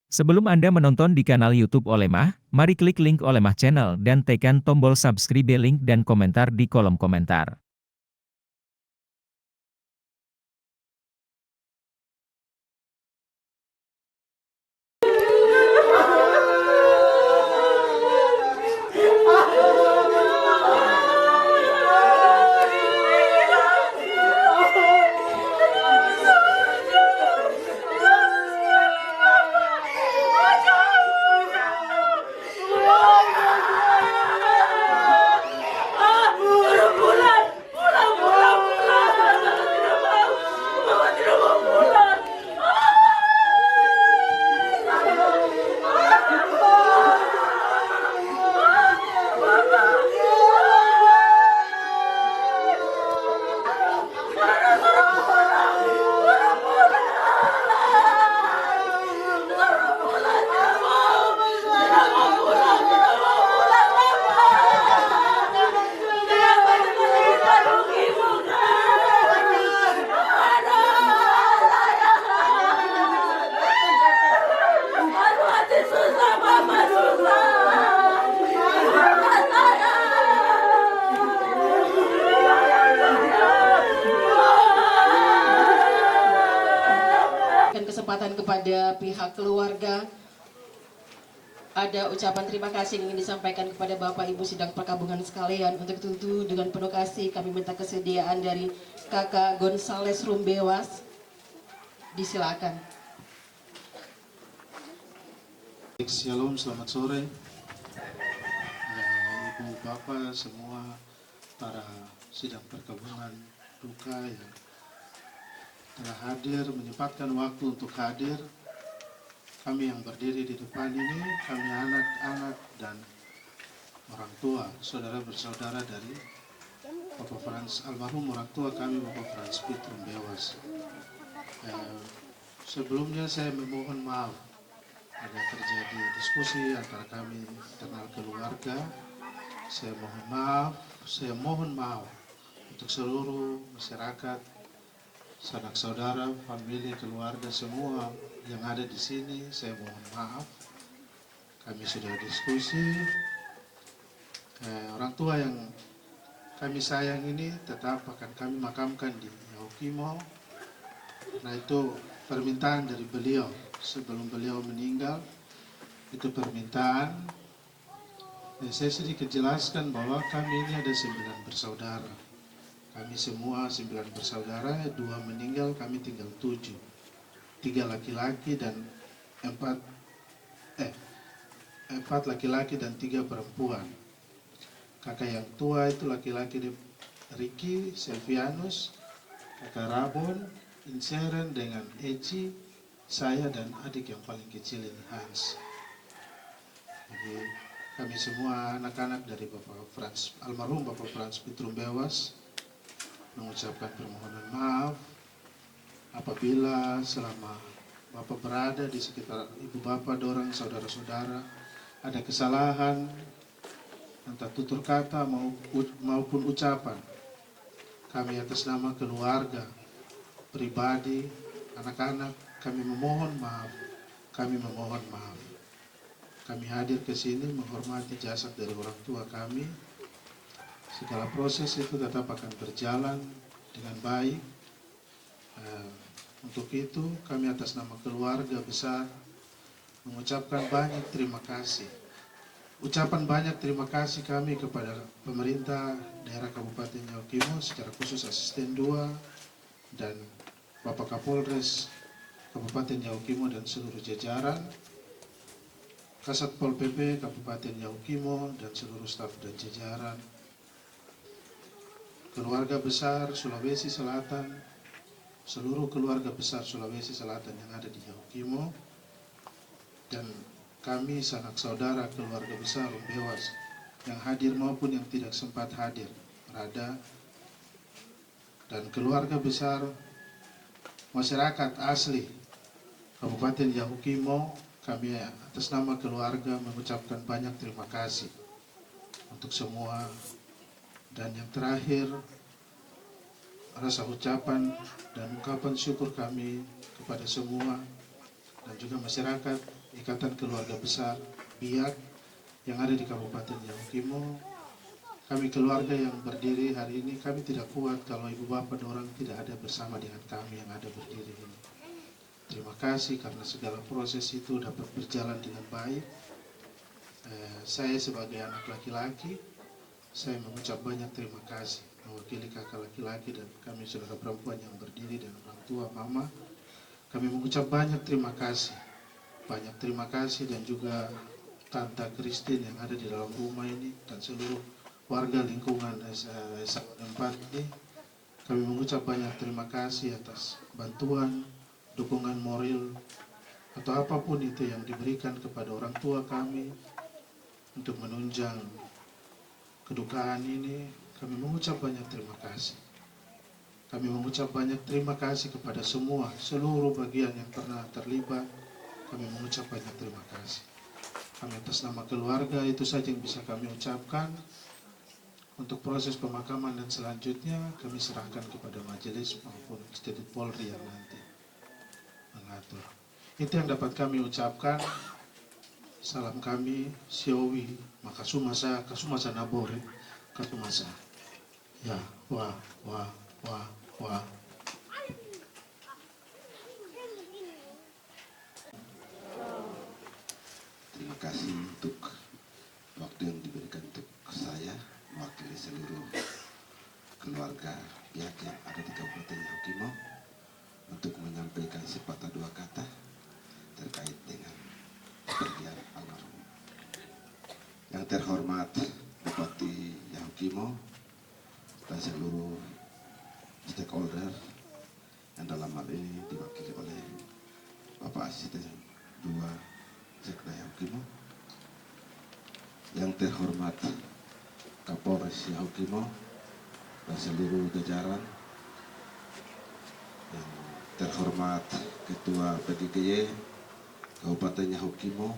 Sebelum Anda menonton di kanal YouTube Olemah, mari klik link Olemah Channel dan tekan tombol subscribe link dan komentar di kolom komentar. Kesempatan kepada pihak keluarga, ada ucapan terima kasih yang ingin disampaikan kepada Bapak Ibu sidang perkabungan sekalian. Untuk itu dengan penuh kasih kami minta kesediaan dari Kakak Gonzales Rumbewas. Disilakan. Shalom, selamat sore Ibu Bapak semua, para sidang perkabungan duka yang telah hadir, menyempatkan waktu untuk hadir. Kami yang berdiri di depan ini, kami anak-anak dan orang tua, saudara bersaudara dari Bapak Frans, almarhum orang tua kami Bapak Frans Piet Rumbewas. Sebelumnya saya memohon maaf ada terjadi diskusi antara kami internal keluarga. Saya mohon maaf untuk seluruh masyarakat, sanak saudara, famili, keluarga semua yang ada di sini. Saya mohon maaf. Kami sudah diskusi. Orang tua yang kami sayang ini tetap akan kami makamkan di Yaukimo. Nah, itu permintaan dari beliau sebelum beliau meninggal. Itu permintaan. Saya sedikit jelaskan bahwa kami ini ada 9 bersaudara. Kami semua 9 bersaudara, 2 meninggal, kami tinggal 7. 3 laki-laki dan 4 laki-laki dan 3 perempuan. Kakak yang tua itu laki-laki Ricky, Selvianus, kakak Rabon, Inseren dengan Eci, saya dan adik yang paling kecil ini Hans. Jadi kami semua anak-anak dari almarhum Bapak Frans Piet Rumbewas mengucapkan permohonan maaf apabila selama Bapak berada di sekitar Ibu Bapak, dorang, saudara-saudara ada kesalahan entah tutur kata maupun ucapan. Kami atas nama keluarga, pribadi, anak-anak, kami memohon maaf. Kami hadir ke sini menghormati jasad dari orang tua kami. Segala proses itu tetap akan berjalan dengan baik. Untuk itu kami atas nama keluarga besar mengucapkan banyak terima kasih. Ucapan banyak terima kasih kami kepada pemerintah daerah Kabupaten Yaukimo, secara khusus Asisten 2 dan Bapak Kapolres Kabupaten Yaukimo dan seluruh jajaran, Kasat Pol PP Kabupaten Yaukimo dan seluruh staf dan jajaran, keluarga besar Sulawesi Selatan, seluruh keluarga besar Sulawesi Selatan yang ada di Yaukimo, dan kami sanak saudara keluarga besar Rumbewas yang hadir maupun yang tidak sempat hadir berada, dan keluarga besar masyarakat asli Kabupaten Yaukimo. Kami atas nama keluarga mengucapkan banyak terima kasih untuk semua. Dan yang terakhir, rasa ucapan dan ungkapan syukur kami kepada semua dan juga masyarakat Ikatan Keluarga Besar Biak yang ada di Kabupaten Yahukimo. Kami keluarga yang berdiri hari ini, kami tidak kuat kalau ibu bapak dan orang tidak ada bersama dengan kami yang ada berdiri ini. Terima kasih karena segala proses itu dapat berjalan dengan baik. Saya sebagai anak laki-laki, saya mengucap banyak terima kasih mewakili kakak laki-laki dan kami saudara perempuan yang berdiri dan orang tua mama. Kami mengucap banyak terima kasih. Banyak terima kasih dan juga Tante Christine yang ada di dalam rumah ini dan seluruh warga lingkungan S4 ini. Kami mengucap banyak terima kasih atas bantuan, dukungan moral atau apapun itu yang diberikan kepada orang tua kami untuk menunjang kedukaan ini. Kami mengucap banyak terima kasih. Kami mengucap banyak terima kasih kepada seluruh bagian yang pernah terlibat. Kami mengucap banyak terima kasih. Kami atas nama keluarga itu saja yang bisa kami ucapkan. Untuk proses pemakaman dan selanjutnya kami serahkan kepada majelis maupun Stedit Polri yang nanti mengatur. Itu yang dapat kami ucapkan. Salam kami, Siowi, makasumasa, kasumasa nabore, kasumasa. Ya, wah. Terima kasih untuk waktu yang diberikan untuk saya mewakili seluruh keluarga pihak yang ada di Kabupaten Yahukimo untuk menyampaikan sepatah dua kata terkait dengan kepergian almarhum. Yang terhormat Bupati Yahukimo dan seluruh stakeholder yang dalam hal ini diwakili oleh Bapak Asisten 2 Sekda Yahukimo, yang terhormat Kapolres Yahukimo dan seluruh jajaran, yang terhormat Ketua PGGY Kabupaten Yahukimo,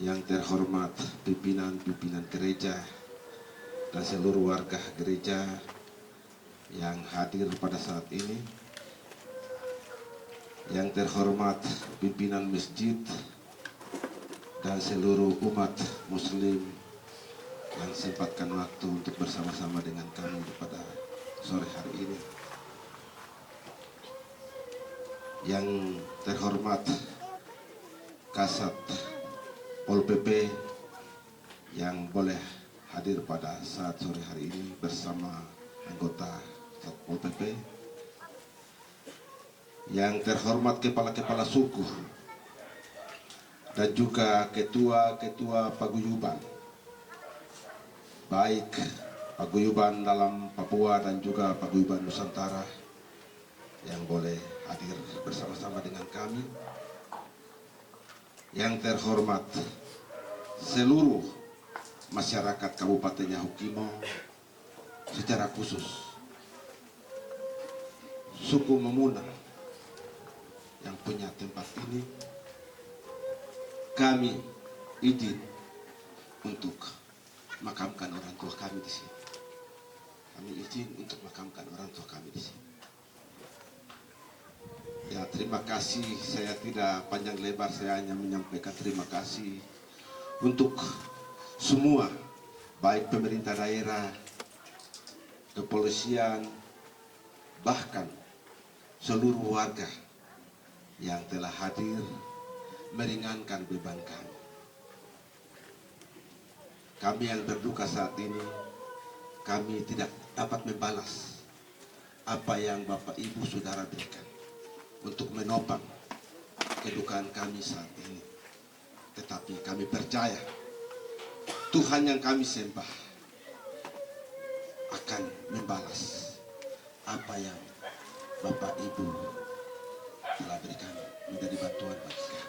yang terhormat pimpinan-pimpinan gereja dan seluruh warga gereja yang hadir pada saat ini, yang terhormat pimpinan masjid dan seluruh umat muslim yang sempatkan waktu untuk bersama-sama dengan kami pada sore hari ini, yang terhormat Kasat Pol PP yang boleh hadir pada saat sore hari ini bersama anggota Satpol PP, yang terhormat kepala-kepala suku dan juga ketua-ketua paguyuban, baik paguyuban dalam Papua dan juga paguyuban Nusantara yang boleh hadir bersama-sama dengan kami, yang terhormat seluruh masyarakat Kabupaten Yahukimo, secara khusus suku Memuna yang punya tempat ini. Kami izin untuk makamkan orang tua kami di sini. Kami izin untuk makamkan orang tua kami di sini. Ya, terima kasih. Saya tidak panjang lebar, saya hanya menyampaikan terima kasih untuk semua, baik pemerintah daerah, kepolisian, bahkan seluruh warga yang telah hadir meringankan beban kami. Kami yang berduka saat ini, kami tidak dapat membalas apa yang Bapak Ibu Saudara berikan untuk menopang kedukaan kami saat ini. Tetapi kami percaya Tuhan yang kami sembah akan membalas apa yang Bapak Ibu telah berikan menjadi bantuan bagi kami.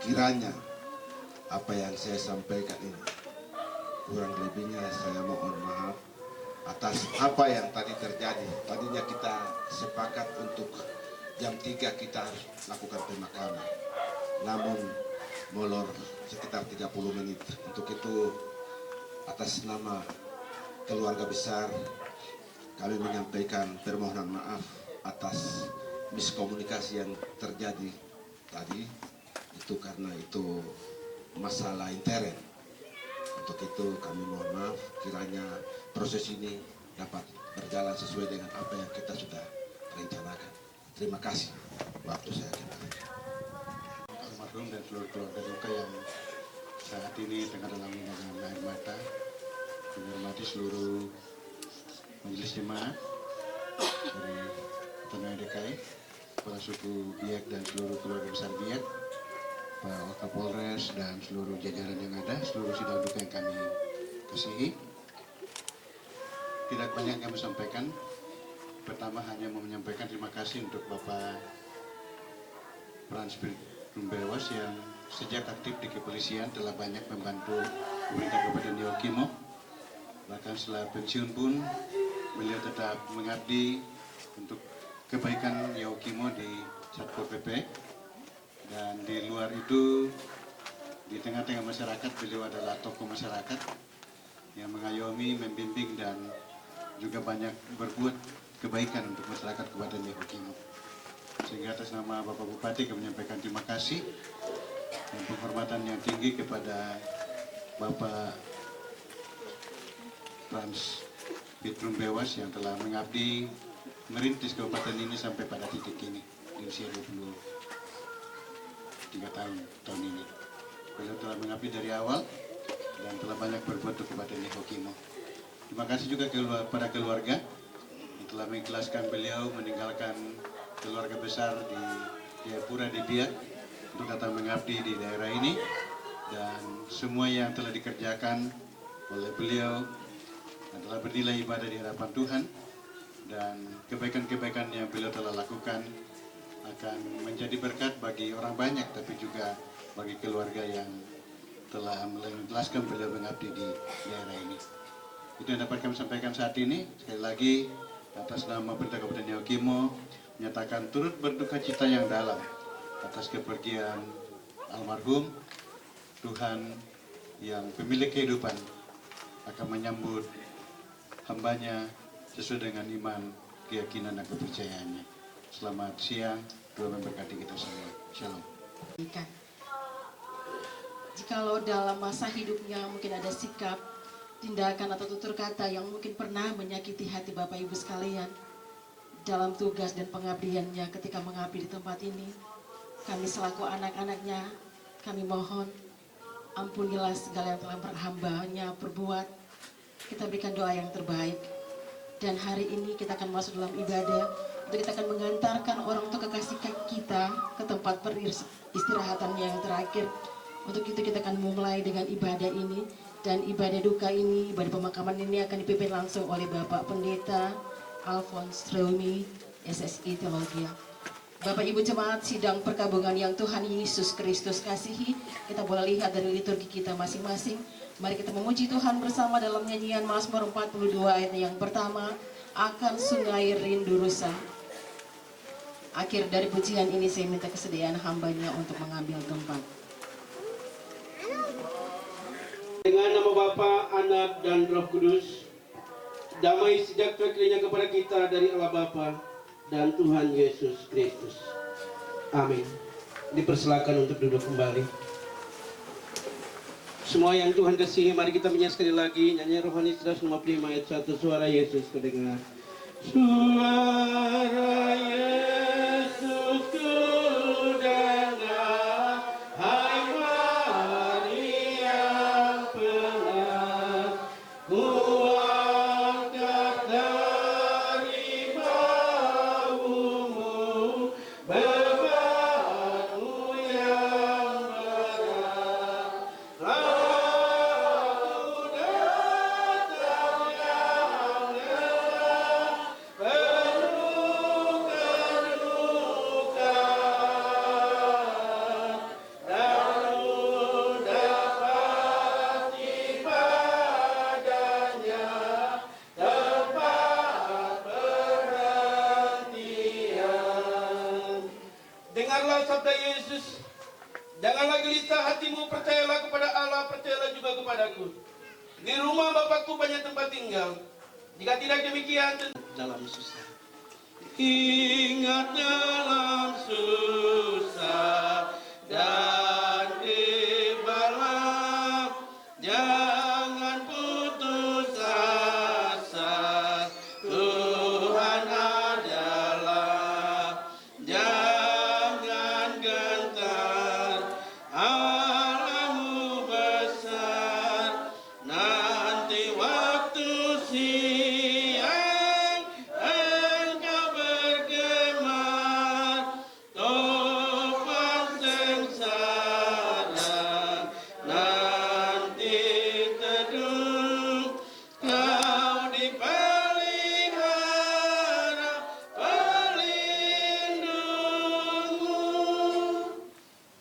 Kiranya apa yang saya sampaikan ini kurang lebihnya saya mohon maaf atas apa yang tadi terjadi. Tadinya kita sepakat untuk jam 3 kita harus lakukan pemakaman, namun molor sekitar 30 menit. Untuk itu atas nama keluarga besar kami menyampaikan permohonan maaf atas miskomunikasi yang terjadi tadi itu karena itu masalah intern. Untuk itu kami mohon maaf, kiranya proses ini dapat berjalan sesuai dengan apa yang kita sudah rencanakan. Terima kasih. Waktu saya kembali. Almarhum dan seluruh keluarga duka yang saat ini tengah dalam genangan air mata, menghormati seluruh majelis jemaat dari Tanah DKI, kepala suku Biak dan seluruh keluarga besar Biak, Pak Wakapolres dan seluruh jajaran yang ada, seluruh sidang duka yang kami kasihi. Tidak banyak yang kami sampaikan. Pertama hanya mau menyampaikan terima kasih untuk Bapak Frans Rumbewas yang sejak aktif di kepolisian telah banyak membantu pemerintah Kabupaten Yaukimo. Bahkan setelah pensiun pun beliau tetap mengabdi untuk kebaikan Yaukimo di Satpol PP. Dan di luar itu, di tengah-tengah masyarakat, beliau adalah tokoh masyarakat yang mengayomi, membimbing, dan juga banyak berbuat kebaikan untuk masyarakat Kabupaten Yaukimo. Sehingga atas nama Bapak Bupati kami menyampaikan terima kasih dan penghormatan yang tinggi kepada Bapak Frans Rumbewas yang telah mengabdi merintis kabupaten ini sampai pada titik ini di usia 23 tahun ini. Beliau telah mengabdi dari awal dan telah banyak berbuat untuk Kabupaten Yaukimo. Terima kasih juga kepada keluarga yang telah mengikhlaskan beliau meninggalkan keluarga besar di Jayapura di Biak untuk datang mengabdi di daerah ini, dan semua yang telah dikerjakan oleh beliau dan telah bernilai ibadah di hadapan Tuhan, dan kebaikan-kebaikan yang beliau telah lakukan akan menjadi berkat bagi orang banyak, tapi juga bagi keluarga yang telah mengikhlaskan beliau mengabdi di daerah ini. Itu yang dapat kami sampaikan saat ini. Sekali lagi atas nama pemerintah Kabupaten Yaukimo menyatakan turut berduka cita yang dalam atas kepergian almarhum. Tuhan yang pemilik kehidupan akan menyambut hambanya sesuai dengan iman, keyakinan, dan kepercayaannya. Selamat siang, Tuhan memberkati kita semua. Shalom. Jikalau dalam masa hidupnya mungkin ada sikap, tindakan atau tutur kata yang mungkin pernah menyakiti hati Bapak Ibu sekalian dalam tugas dan pengabdiannya ketika mengabdi di tempat ini, kami selaku anak-anaknya, kami mohon ampunilah segala yang telah hambanya perbuat. Kita berikan doa yang terbaik, dan hari ini kita akan masuk dalam ibadah untuk kita akan mengantarkan orang tua kekasih kita ke tempat peristirahatannya yang terakhir. Untuk itu kita akan memulai dengan ibadah ini, dan ibadah duka ini, ibadah pemakaman ini akan dipimpin langsung oleh Bapak Pendeta Alphonse Reumi, SSI Teologia. Bapak Ibu Jemaat Sidang Perkabungan yang Tuhan Yesus Kristus kasihi, kita boleh lihat dari liturgi kita masing-masing. Mari kita memuji Tuhan bersama dalam nyanyian Mazmur 42 ayat yang pertama, akan sungai rindu rusa. Akhir dari pujian ini saya minta kesediaan hambanya untuk mengambil tempat. Dengan nama Bapa, Anak, dan Roh Kudus, damai sejahtera kiranya kepada kita dari Allah Bapa dan Tuhan Yesus Kristus. Amin. Dipersilakan untuk duduk kembali. Semua yang Tuhan kasihi, mari kita menyanyi sekali lagi nyanyi rohani 155 ayat 1, suara Yesus kedengar. Suara Yesus kudengar, hai Maria penat, kuangkat dari baumu, bebanmu yang berat. Lalu datang yang lelah, penuh kedukaan, lalu dapati padanya tempat perhentian. Dengarlah sabda Yesus, janganlah gelisah hatimu, percayalah kepada Allah, percayalah juga kepadaku. Di rumah Bapakku banyak tempat tinggal. Jika tidak demikian, dalam susah. Ingat dalam susah,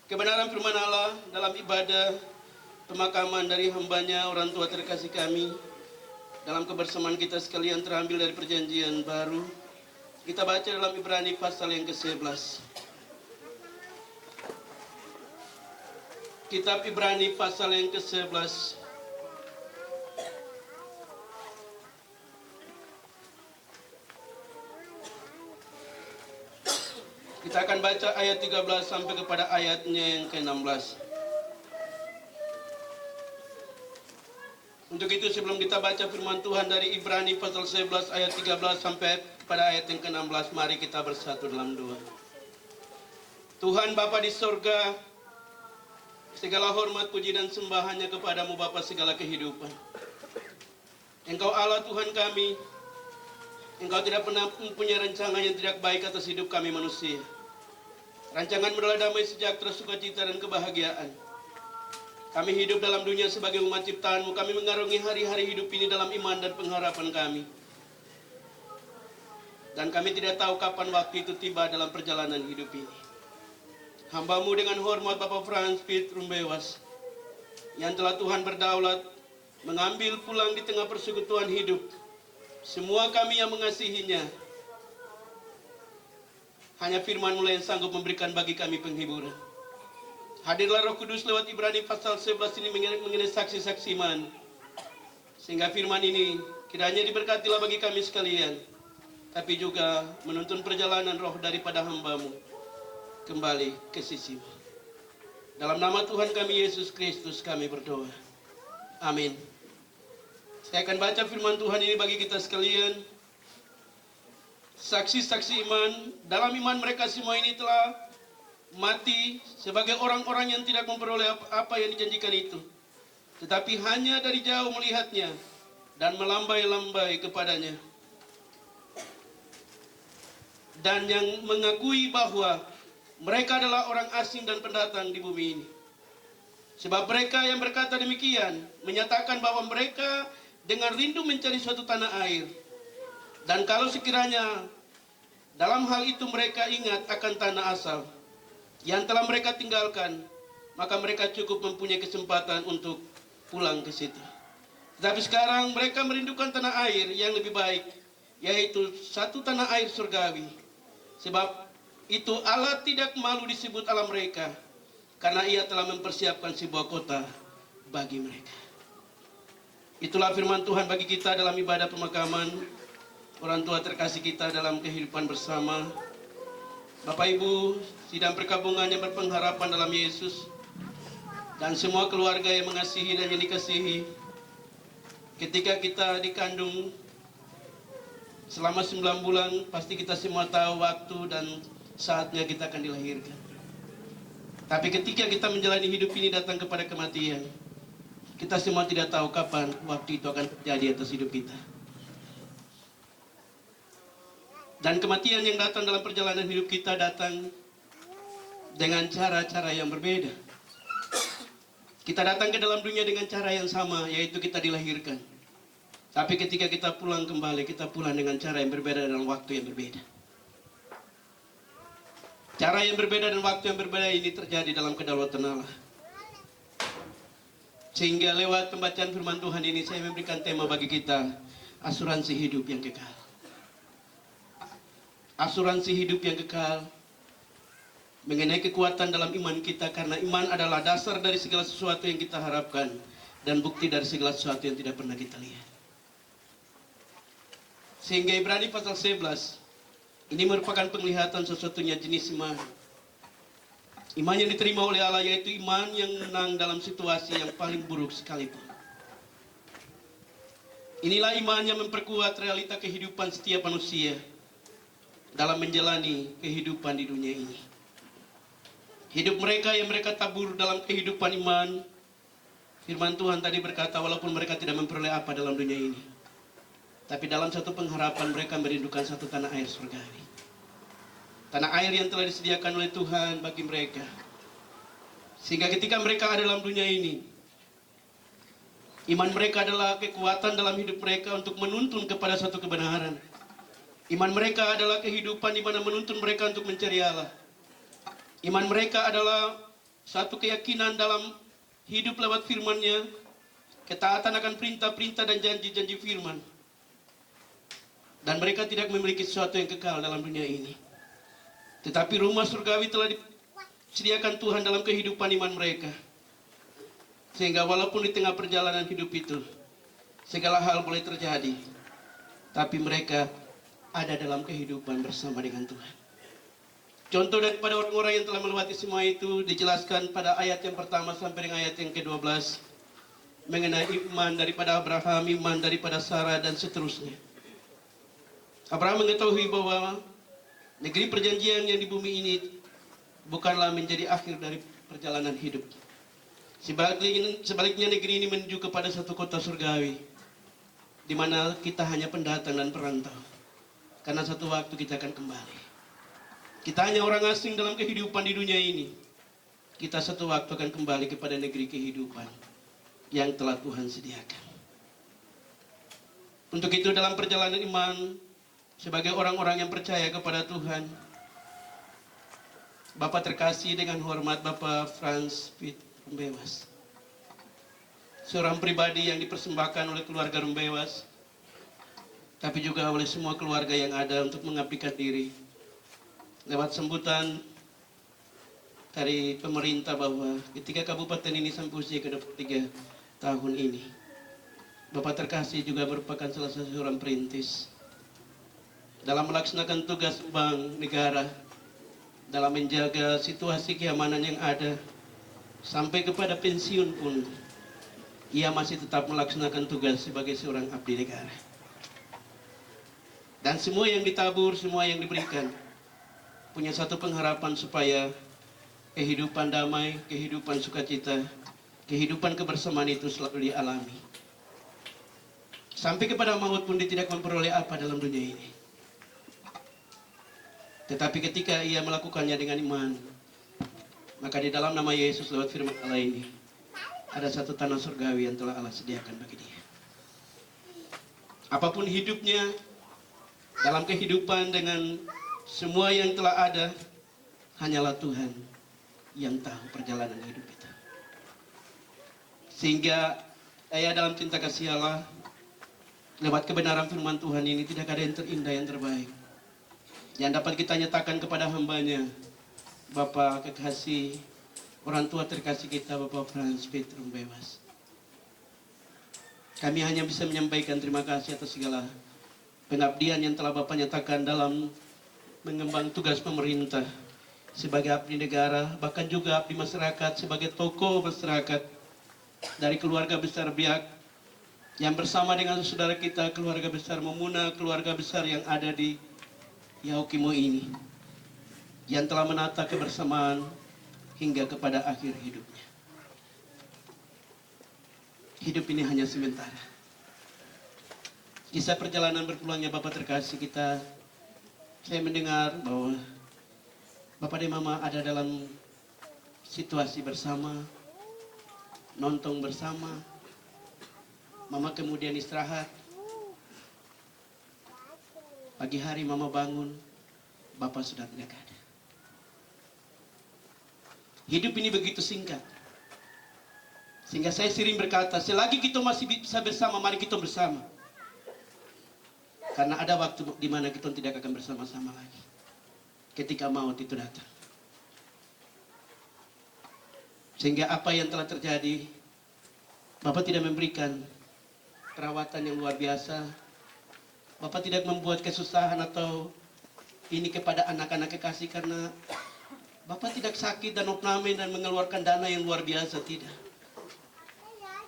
kebenaran firman Allah dalam ibadah pemakaman dari hambanya orang tua terkasih kami, dalam kebersamaan kita sekalian terambil dari perjanjian baru. Kita baca dalam Ibrani pasal yang ke-11. Kitab Ibrani pasal yang ke-11. Kita akan baca ayat 13 sampai kepada ayatnya yang ke-16. Untuk itu sebelum kita baca firman Tuhan dari Ibrani pasal 11 ayat 13 sampai pada ayat yang ke-16, mari kita bersatu dalam doa. Tuhan Bapa di sorga, segala hormat, puji dan sembah hanya kepadamu Bapa segala kehidupan. Engkau Allah Tuhan kami, Engkau tidak pernah mempunyai rancangan yang tidak baik atas hidup kami manusia. Rancangan adalah damai, sejahtera, sukacita, dan kebahagiaan. Kami hidup dalam dunia sebagai umat ciptaan-Mu. Kami mengarungi hari-hari hidup ini dalam iman dan pengharapan kami. Dan kami tidak tahu kapan waktu itu tiba dalam perjalanan hidup ini. Hamba-Mu dengan hormat Bapak Frans Piet Rumbewas, yang telah Tuhan berdaulat mengambil pulang di tengah persekutuan hidup. Semua kami yang mengasihinya, hanya firman-Mu yang sanggup memberikan bagi kami penghiburan. Hadirlah Roh Kudus lewat Ibrani pasal 11 ini mengenai saksi-saksi iman. Sehingga firman ini kiranya diberkatilah bagi kami sekalian, tapi juga menuntun perjalanan roh daripada hamba-Mu kembali ke sisi-Mu. Dalam nama Tuhan kami Yesus Kristus kami berdoa. Amin. Saya akan baca firman Tuhan ini bagi kita sekalian. Saksi-saksi iman, dalam iman mereka semua ini telah mati sebagai orang-orang yang tidak memperoleh apa yang dijanjikan itu, tetapi hanya dari jauh melihatnya dan melambai-lambai kepadanya, dan yang mengakui bahwa mereka adalah orang asing dan pendatang di bumi ini. Sebab mereka yang berkata demikian menyatakan bahwa mereka dengan rindu mencari suatu tanah air. Dan kalau sekiranya dalam hal itu mereka ingat akan tanah asal yang telah mereka tinggalkan, maka mereka cukup mempunyai kesempatan untuk pulang ke situ. Tetapi sekarang mereka merindukan tanah air yang lebih baik, yaitu satu tanah air surgawi. Sebab itu Allah tidak malu disebut Allah mereka, karena Ia telah mempersiapkan sebuah kota bagi mereka. Itulah firman Tuhan bagi kita dalam ibadah pemakaman orang tua terkasih kita dalam kehidupan bersama. Bapak Ibu, sidang perkabungan yang berpengharapan dalam Yesus, dan semua keluarga yang mengasihi dan yang dikasihi. Ketika kita dikandung selama 9 bulan, pasti kita semua tahu waktu dan saatnya kita akan dilahirkan. Tapi ketika kita menjalani hidup ini datang kepada kematian, kita semua tidak tahu kapan waktu itu akan terjadi atas hidup kita. Dan kematian yang datang dalam perjalanan hidup kita datang dengan cara-cara yang berbeda. Kita datang ke dalam dunia dengan cara yang sama, yaitu kita dilahirkan. Tapi ketika kita pulang kembali, kita pulang dengan cara yang berbeda dan waktu yang berbeda. Cara yang berbeda dan waktu yang berbeda ini terjadi dalam kedaulatan Allah. Sehingga lewat pembacaan firman Tuhan ini saya memberikan tema bagi kita, asuransi hidup yang kekal. Asuransi hidup yang kekal mengenai kekuatan dalam iman kita, karena iman adalah dasar dari segala sesuatu yang kita harapkan dan bukti dari segala sesuatu yang tidak pernah kita lihat. Sehingga Ibrani pasal 11 ini merupakan penglihatan satu-satunya jenis iman. Iman yang diterima oleh Allah, yaitu iman yang menang dalam situasi yang paling buruk sekalipun. Inilah iman yang memperkuat realita kehidupan setiap manusia dalam menjalani kehidupan di dunia ini. Hidup mereka yang mereka tabur dalam kehidupan iman, firman Tuhan tadi berkata, walaupun mereka tidak memperoleh apa dalam dunia ini, tapi dalam satu pengharapan mereka merindukan satu tanah air surgawi. Tanah air yang telah disediakan oleh Tuhan bagi mereka. Sehingga ketika mereka ada dalam dunia ini, iman mereka adalah kekuatan dalam hidup mereka untuk menuntun kepada satu kebenaran. Iman mereka adalah kehidupan di mana menuntun mereka untuk mencari Allah. Iman mereka adalah satu keyakinan dalam hidup lewat firman-Nya, ketaatan akan perintah-perintah dan janji-janji firman. Dan mereka tidak memiliki sesuatu yang kekal dalam dunia ini. Tetapi rumah surgawi telah disediakan Tuhan dalam kehidupan iman mereka. Sehingga walaupun di tengah perjalanan hidup itu, segala hal boleh terjadi, tapi mereka ada dalam kehidupan bersama dengan Tuhan. Contoh daripada orang-orang yang telah melewati semua itu dijelaskan pada ayat yang pertama sampai dengan ayat yang ke-12 mengenai iman daripada Abraham, iman daripada Sarah, dan seterusnya. Abraham mengetahui bahwa negeri perjanjian yang di bumi ini bukanlah menjadi akhir dari perjalanan hidup. Sebaliknya negeri ini menuju kepada satu kota surgawi, di mana kita hanya pendatang dan perantau. Karena satu waktu kita akan kembali. Kita hanya orang asing dalam kehidupan di dunia ini. Kita satu waktu akan kembali kepada negeri kehidupan yang telah Tuhan sediakan. Untuk itu dalam perjalanan iman, sebagai orang-orang yang percaya kepada Tuhan, Bapak terkasih dengan hormat Bapak Franz Piet Rumbewas, seorang pribadi yang dipersembahkan oleh keluarga Rumbewas, tapi juga oleh semua keluarga yang ada untuk mengabdikan diri lewat sambutan dari pemerintah bahwa ketika kabupaten ini sampai usia ke-23 tahun ini, Bapak terkasih juga merupakan salah satu seorang perintis dalam melaksanakan tugas bank negara, dalam menjaga situasi keamanan yang ada, sampai kepada pensiun pun ia masih tetap melaksanakan tugas sebagai seorang abdi negara. Dan semua yang ditabur, semua yang diberikan punya satu pengharapan supaya kehidupan damai, kehidupan sukacita, kehidupan kebersamaan itu selalu dialami. Sampai kepada maut pun dia tidak memperoleh apa dalam dunia ini. Tetapi ketika ia melakukannya dengan iman, maka di dalam nama Yesus lewat firman Allah ini, ada satu tanah surgawi yang telah Allah sediakan bagi dia. Apapun hidupnya, dalam kehidupan dengan semua yang telah ada, hanyalah Tuhan yang tahu perjalanan hidup kita. Sehingga dalam cinta kasih Allah, lewat kebenaran firman Tuhan ini tidak ada yang terindah, yang terbaik yang dapat kita nyatakan kepada hambanya, Bapak kekasih, orang tua terkasih kita, Bapak Franz Piet Rumbewas. Kami hanya bisa menyampaikan terima kasih atas segala pengabdian yang telah Bapak nyatakan dalam mengemban tugas pemerintah sebagai abdi negara, bahkan juga abdi masyarakat, sebagai tokoh masyarakat dari keluarga besar Biak, yang bersama dengan saudara kita, keluarga besar Memuna, keluarga besar yang ada di Yahukimo ini, yang telah menata kebersamaan hingga kepada akhir hidupnya. Hidup ini hanya sementara. Kisah perjalanan berpulangnya Bapak terkasih kita, saya mendengar bahwa Bapak dan Mama ada dalam situasi bersama, nonton bersama. Mama kemudian istirahat. Pagi hari Mama bangun, Bapak sudah tidak ada. Hidup ini begitu singkat. Sehingga saya sering berkata, selagi kita masih bisa bersama, mari kita bersama. Karena ada waktu di mana kita tidak akan bersama-sama lagi. Ketika maut itu datang. Sehingga apa yang telah terjadi, Bapak tidak memberikan perawatan yang luar biasa. Bapak tidak membuat kesusahan atau ini kepada anak-anak kekasih karena Bapak tidak sakit dan opname dan mengeluarkan dana yang luar biasa, tidak.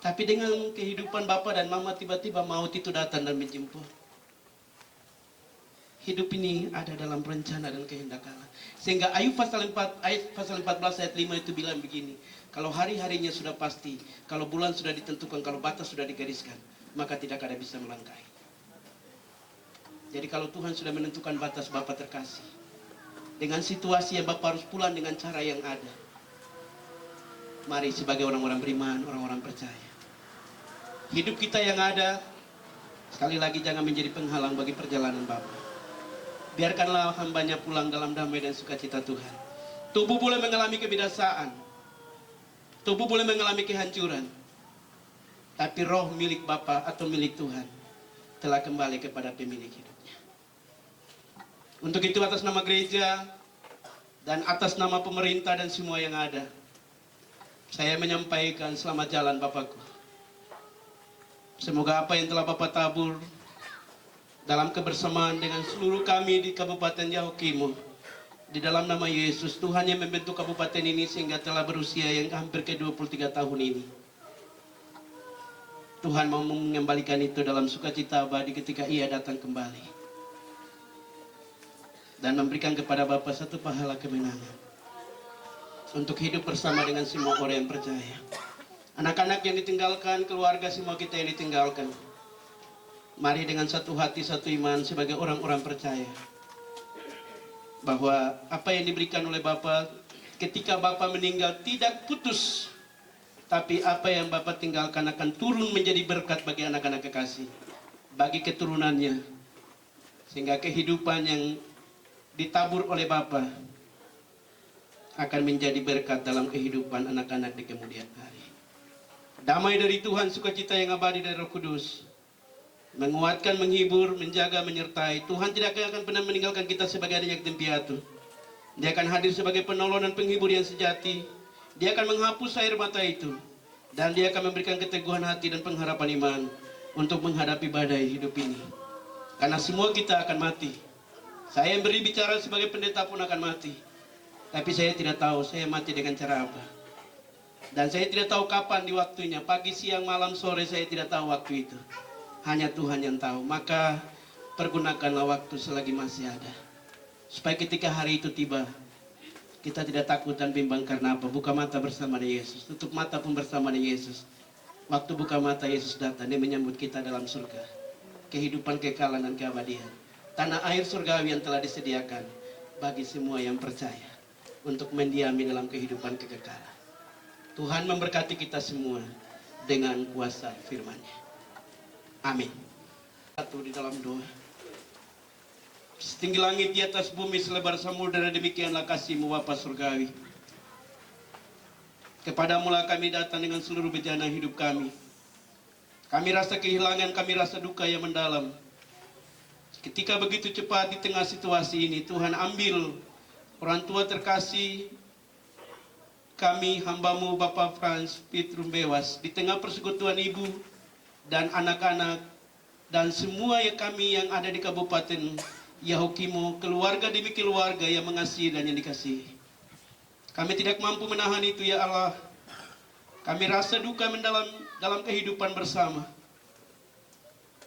Tapi dengan kehidupan Bapak dan Mama tiba-tiba maut itu datang dan menjemput. Hidup ini ada dalam rencana dan kehendak Allah. Sehingga Ayub pasal 14 ayat 5 itu bilang begini, kalau hari-harinya sudah pasti, kalau bulan sudah ditentukan, kalau batas sudah digariskan, maka tidak ada bisa melangkahi. Jadi kalau Tuhan sudah menentukan batas, Bapak terkasih, dengan situasi yang Bapak harus pulang dengan cara yang ada, mari sebagai orang-orang beriman, orang-orang percaya, hidup kita yang ada, sekali lagi jangan menjadi penghalang bagi perjalanan Bapak. Biarkanlah hambanya pulang dalam damai dan sukacita Tuhan. Tubuh boleh mengalami kebinasaan, Tubuh boleh mengalami kehancuran, tapi roh milik Bapa atau milik Tuhan telah kembali kepada pemilik hidupnya. Untuk itu atas nama gereja dan atas nama pemerintah dan semua yang ada, saya menyampaikan selamat jalan Bapakku. Semoga apa yang telah Bapak tabur dalam kebersamaan dengan seluruh kami di Kabupaten Yahukimo, di dalam nama Yesus, Tuhan yang membentuk kabupaten ini sehingga telah berusia yang hampir ke 23 tahun ini, Tuhan mau mengembalikan itu dalam sukacita abadi ketika ia datang kembali, dan memberikan kepada Bapa satu pahala kemenangan untuk hidup bersama dengan semua orang yang percaya. Anak-anak yang ditinggalkan, keluarga semua kita yang ditinggalkan, mari dengan satu hati, satu iman sebagai orang-orang percaya bahwa apa yang diberikan oleh Bapa ketika Bapa meninggal tidak putus, tapi apa yang Bapa tinggalkan akan turun menjadi berkat bagi anak-anak kekasih, bagi keturunannya, sehingga kehidupan yang ditabur oleh Bapa akan menjadi berkat dalam kehidupan anak-anak di kemudian hari. Damai dari Tuhan, sukacita yang abadi dari Roh Kudus, menguatkan, menghibur, menjaga, menyertai. Tuhan tidak akan pernah meninggalkan kita sebagai anak yatim piatu. Dia akan hadir sebagai penolong dan penghibur yang sejati. Dia akan menghapus air mata itu, dan Dia akan memberikan keteguhan hati dan pengharapan iman untuk menghadapi badai hidup ini. Karena semua kita akan mati. Saya yang berbicara sebagai pendeta pun akan mati, tapi saya tidak tahu saya mati dengan cara apa. Dan saya tidak tahu kapan di waktunya, pagi, siang, malam, sore, saya tidak tahu waktu itu. Hanya Tuhan yang tahu. Maka pergunakanlah waktu selagi masih ada, supaya ketika hari itu tiba, kita tidak takut dan bimbang. Karena apa? Buka mata bersama dengan Yesus, tutup mata pun bersama dengan Yesus. Waktu buka mata Yesus datang, Dia menyambut kita dalam surga, kehidupan kekalan dan keabadian, tanah air surgawi yang telah disediakan bagi semua yang percaya untuk mendiami dalam kehidupan kekekalan. Tuhan memberkati kita semua dengan kuasa firman-Nya. Amin. Satu di dalam doa. Setinggi langit di atas bumi, selebar samudera, demikianlah kasih-Mu Bapa surgawi. Kepadamu-lah kami datang dengan seluruh bejana hidup kami. Kami rasa kehilangan, kami rasa duka yang mendalam. Ketika begitu cepat di tengah situasi ini, Tuhan ambil orang tua terkasih kami, hamba-Mu Bapak Frans Pitrum Bewas, di tengah persekutuan ibu dan anak-anak, dan semua yang kami yang ada di Kabupaten Yahukimo, keluarga demi keluarga yang mengasihi dan yang dikasihi. Kami tidak mampu menahan itu, ya Allah. Kami rasa duka mendalam dalam kehidupan bersama.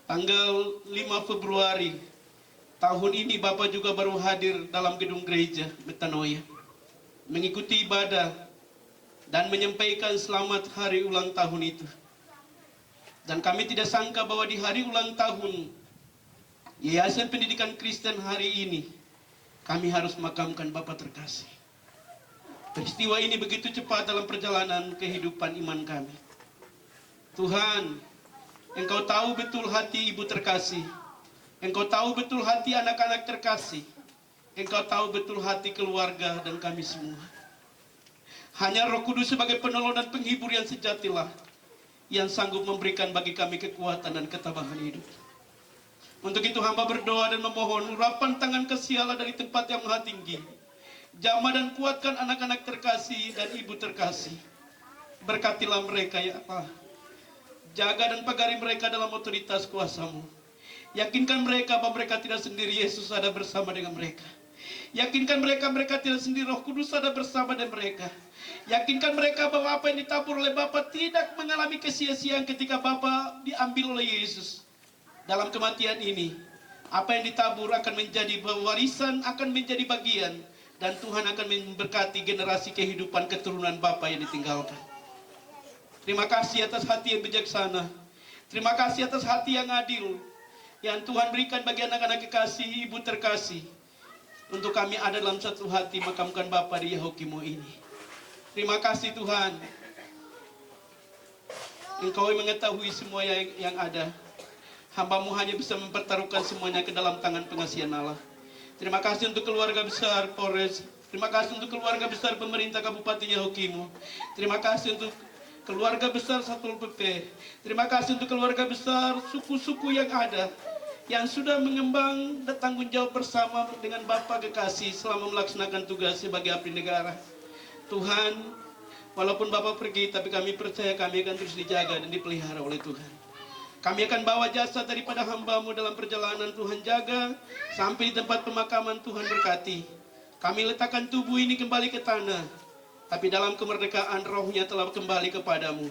Tanggal 5 Februari tahun ini Bapak juga baru hadir dalam gedung gereja Metanoia, mengikuti ibadah dan menyampaikan selamat hari ulang tahun itu. Dan kami tidak sangka bahwa di hari ulang tahun Yayasan Pendidikan Kristen hari ini, kami harus makamkan Bapak terkasih. Peristiwa ini begitu cepat dalam perjalanan kehidupan iman kami. Tuhan, Engkau tahu betul hati ibu terkasih. Engkau tahu betul hati anak-anak terkasih. Engkau tahu betul hati keluarga dan kami semua. Hanya Roh Kudus sebagai penolong dan penghibur yang sejatilah yang sanggup memberikan bagi kami kekuatan dan ketabahan hidup. Untuk itu hamba berdoa dan memohon urapan tangan kasih Allah dari tempat yang maha tinggi. Jamah dan kuatkan anak-anak terkasih dan ibu terkasih. Berkatilah mereka, ya Allah. Jaga dan pagari mereka dalam otoritas kuasa-Mu. Yakinkan mereka bahwa mereka tidak sendiri, Yesus ada bersama dengan mereka. Yakinkan mereka tidak sendiri, Roh Kudus ada bersama dengan mereka. Yakinkan mereka bahwa apa yang ditabur oleh Bapa tidak mengalami kesia-siaan ketika Bapa diambil oleh Yesus. Dalam kematian ini, apa yang ditabur akan menjadi warisan, akan menjadi bagian. Dan Tuhan akan memberkati generasi kehidupan keturunan Bapa yang ditinggalkan. Terima kasih atas hati yang bijaksana. Terima kasih atas hati yang adil yang Tuhan berikan bagi anak-anak kekasih, ibu terkasih. Untuk kami ada dalam satu hati makamkan Bapa di Yahukimo ini. Terima kasih Tuhan. Engkau mengetahui semua yang ada. Hamba-Mu hanya bisa mempertaruhkan semuanya ke dalam tangan pengasihan Allah. Terima kasih untuk keluarga besar Polres Terima kasih untuk keluarga besar pemerintah Kabupaten Yahukimo. Terima kasih untuk keluarga besar Satpol PP. Terima kasih untuk keluarga besar suku-suku yang ada, yang sudah mengembang dan tanggung jawab bersama dengan Bapak Kekasih selama melaksanakan tugas sebagai abdi negara. Tuhan, walaupun Bapak pergi, tapi kami percaya kami akan terus dijaga dan dipelihara oleh Tuhan. Kami akan bawa jasad daripada hamba-Mu dalam perjalanan, Tuhan jaga, sampai di tempat pemakaman, Tuhan berkati. Kami letakkan tubuh ini kembali ke tanah, tapi dalam kemerdekaan rohnya telah kembali kepadamu,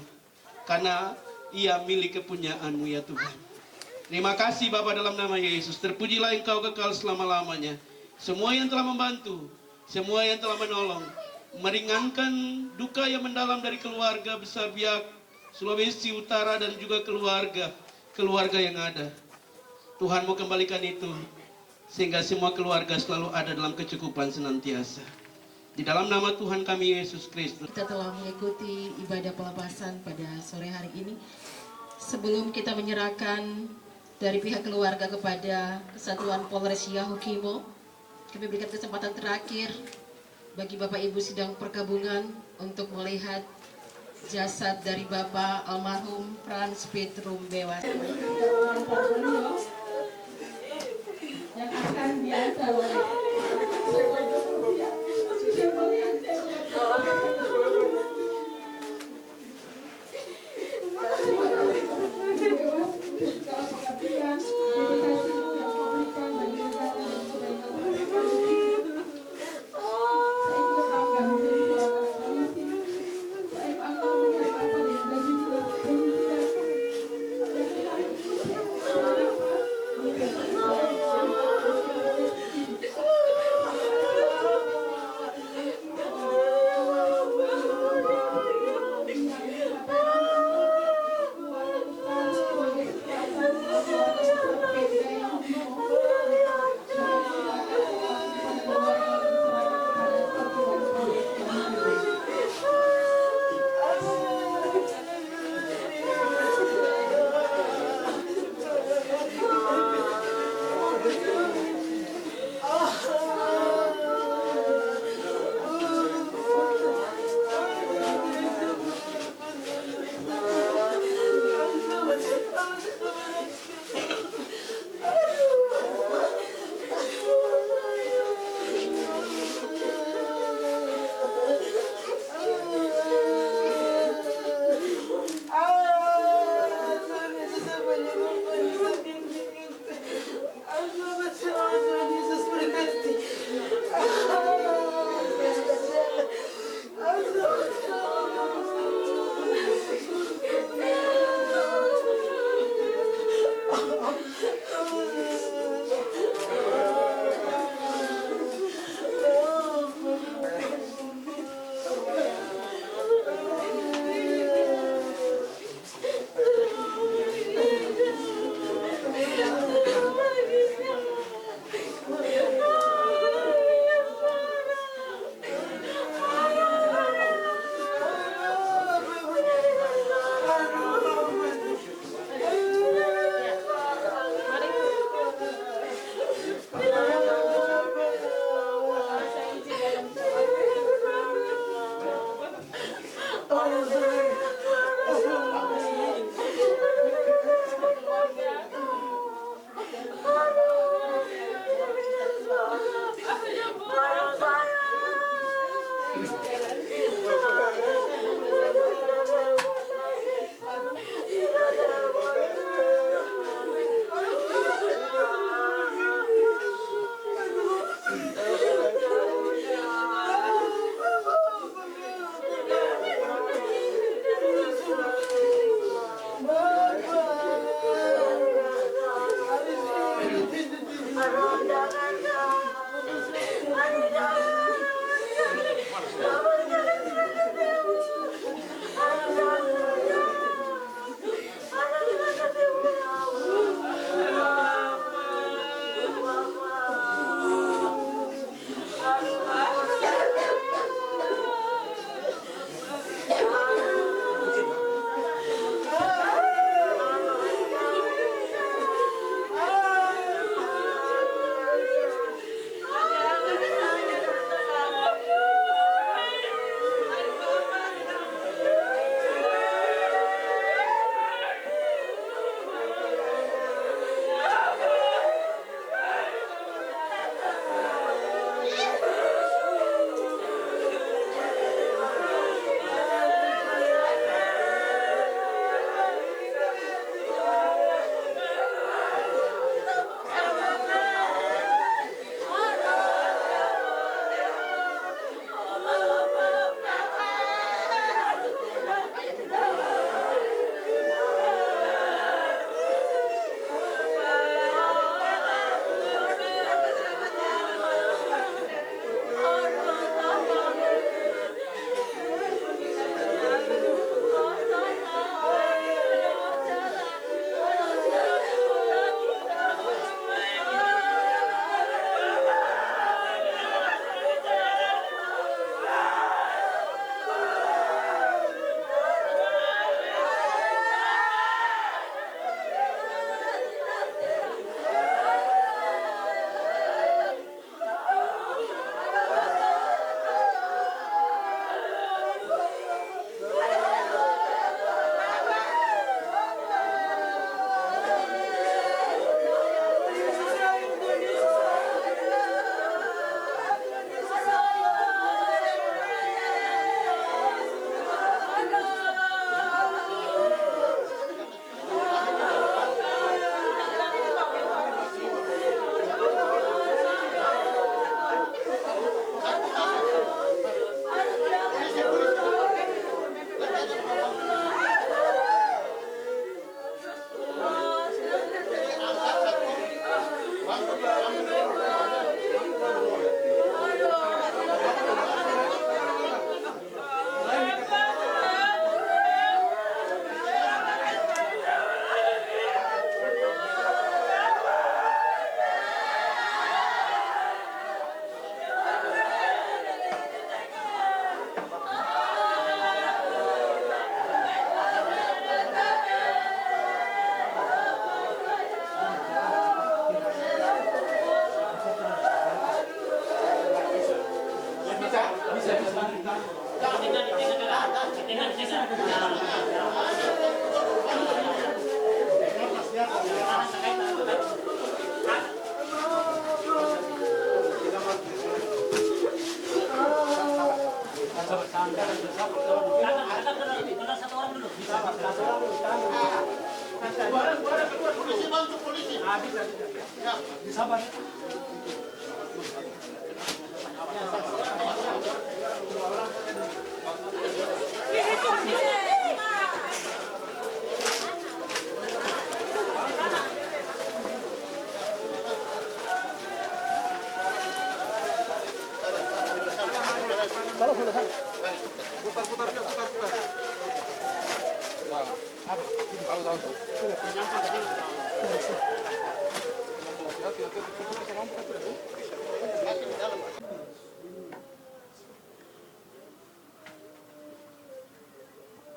karena ia milik kepunyaan-Mu ya Tuhan. Terima kasih Bapa dalam nama Yesus, terpujilah Engkau kekal selama-lamanya. Semua yang telah membantu, semua yang telah menolong, meringankan duka yang mendalam dari keluarga besar Biak, Sulawesi Utara dan juga keluarga yang ada. Tuhan mau kembalikan itu, sehingga semua keluarga selalu ada dalam kecukupan senantiasa. Di dalam nama Tuhan kami Yesus Kristus. Kita telah mengikuti ibadah pelepasan pada sore hari ini. Sebelum kita menyerahkan dari pihak keluarga kepada Kesatuan Polres Yahukimo, kami berikan kesempatan terakhir bagi Bapak Ibu sidang perkabungan untuk melihat jasad dari Bapak almarhum Frans Petrus Bewas. Yang akan diantar oleh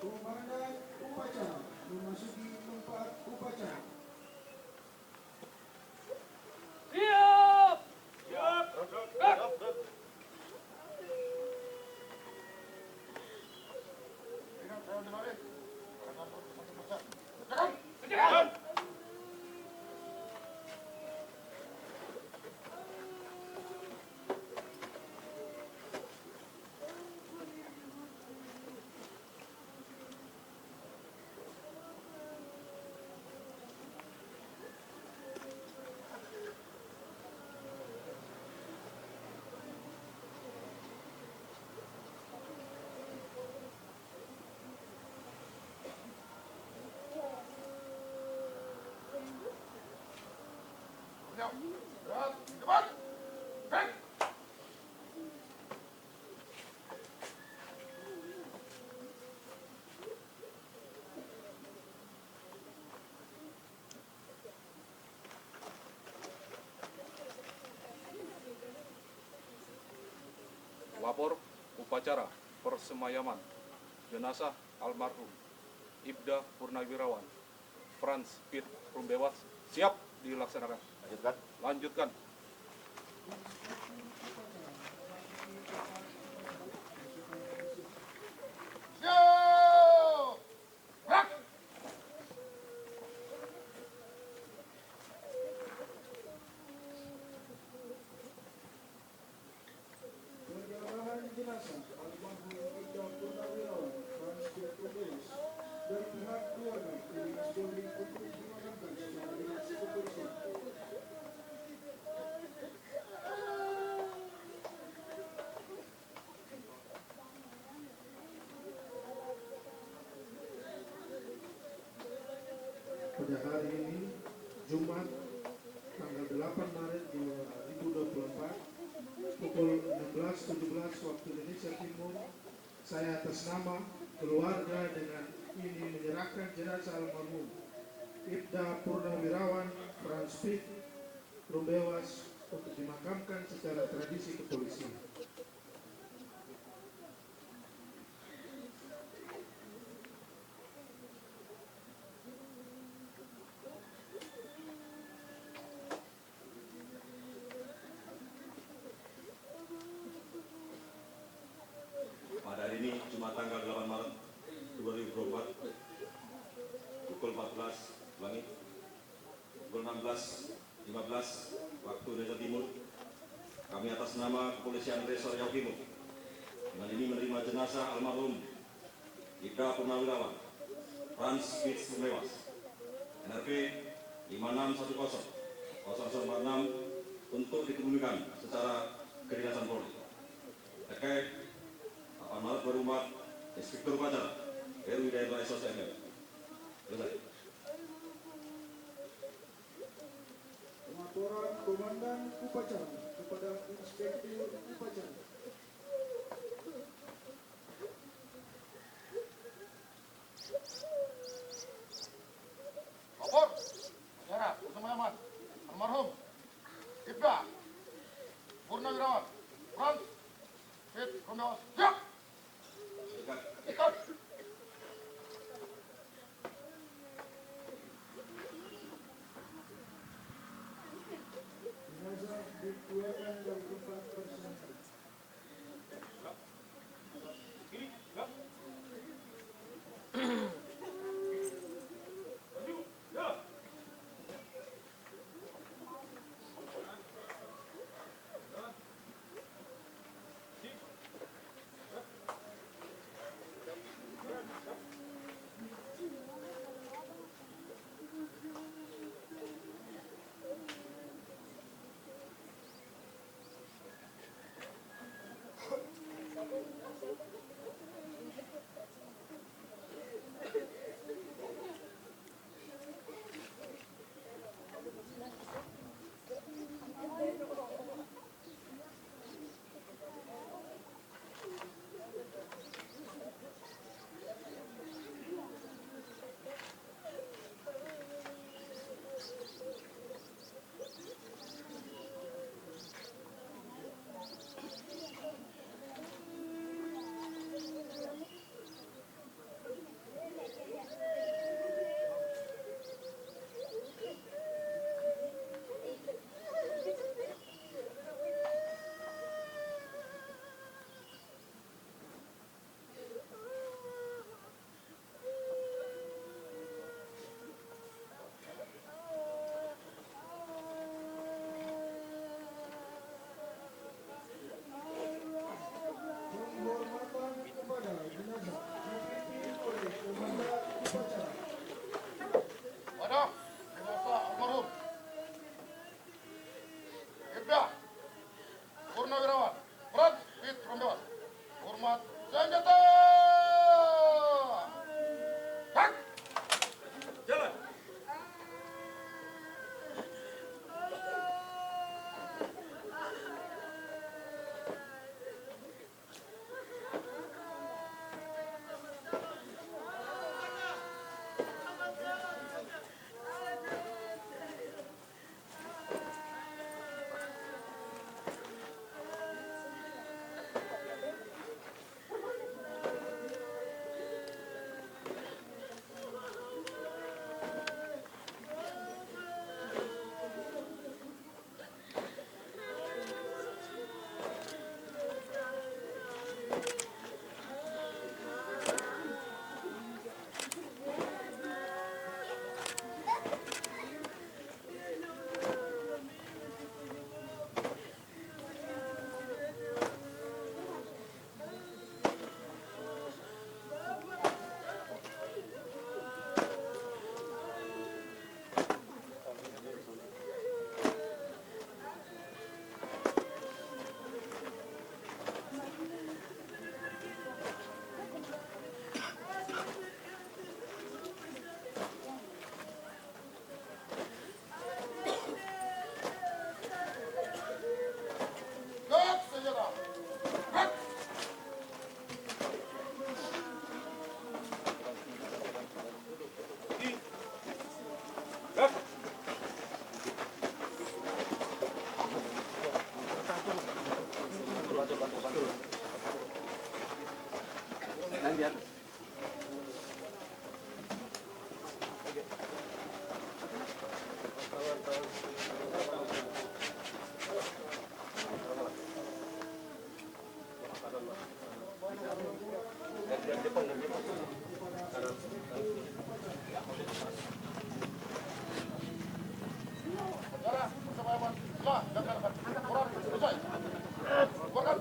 Komandan upacara memasuki tempat upacara. Lapor upacara persemayaman jenazah almarhum Ibda Purnawirawan Franz Piet Rumbewas siap dilaksanakan. Lanjutkan. Perjalanan jenazah almarhum Ibda Purnawirawan Franz Piet Rumbewas dari pihak keluarga ke Dinas Polri untuk dimakamkan secara dinas kepolisian. Pada hari ini, Jumat, tanggal 8 Maret 2024, pukul 16.17 waktu Indonesia Timur, saya atas nama keluarga dengan ini menyerahkan jenazah almarhum Ibda Purnawirawan Franz Piet Rumbewas untuk dimakamkan secara tradisi kepolisian. Pada hari ini, Jumat tanggal 8 Maret 2024, pukul 14 Wangi, pukul 16.15 waktu Indonesia Timur, kami atas nama Kepolisian Resor Riau Timur dengan ini menerima jenazah almarhum Ibda Purnawirawan Franz Piet Rumbewas NRP 5610-0046 untuk dikebumikan secara kedinasan Polri. Terkait 8 Maret berumat Inspektur Upacara RU Daerah SOCML. Selesai. Laporan Komandan Upacara kepada Inspektur Upacara. Lapor, upacara persemayaman almarhum Ibda Purnawirawan Franz Piet Rumbewas siap. Ikut. Jenazah dikeluarkan dari tempat persemayaman. Saudara, persemayaman, silah, laksanakan. Quran, selesai. Keluarkan.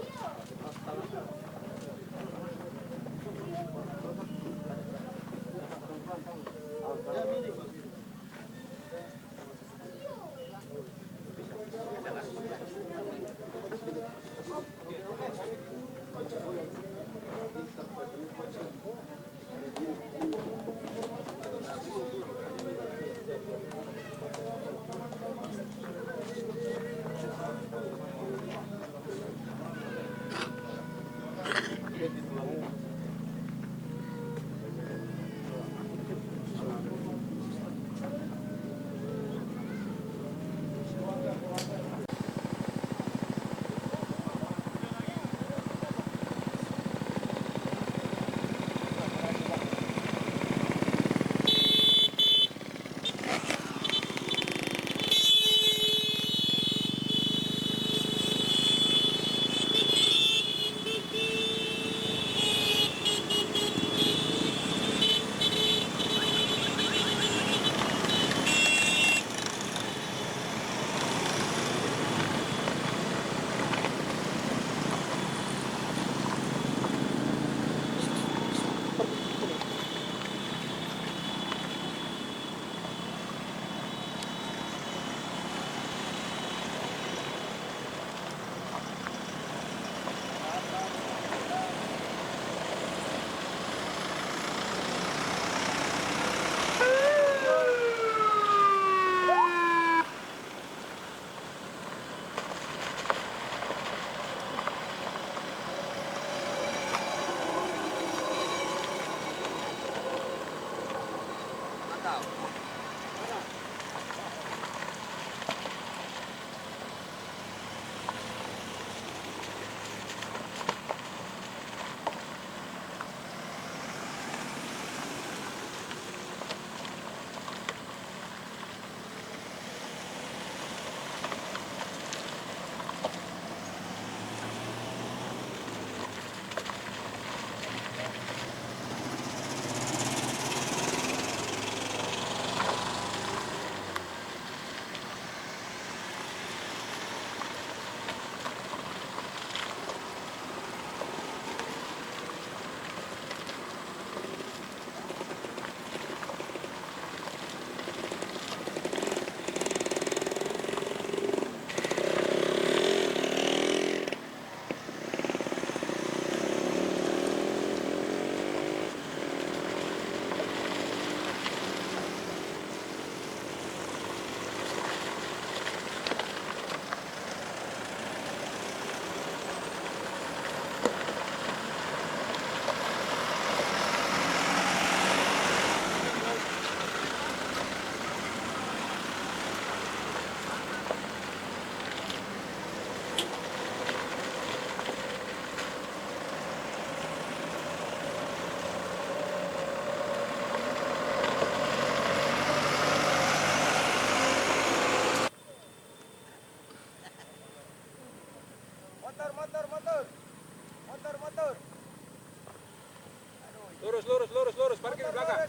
Lurus, parkir di belakang.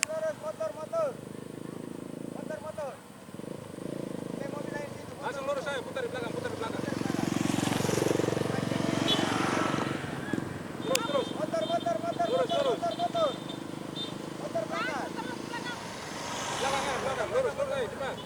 Langsung lurus saya, putar di belakang. Terus. Lurus. Belakang, lurus ayo, cepat.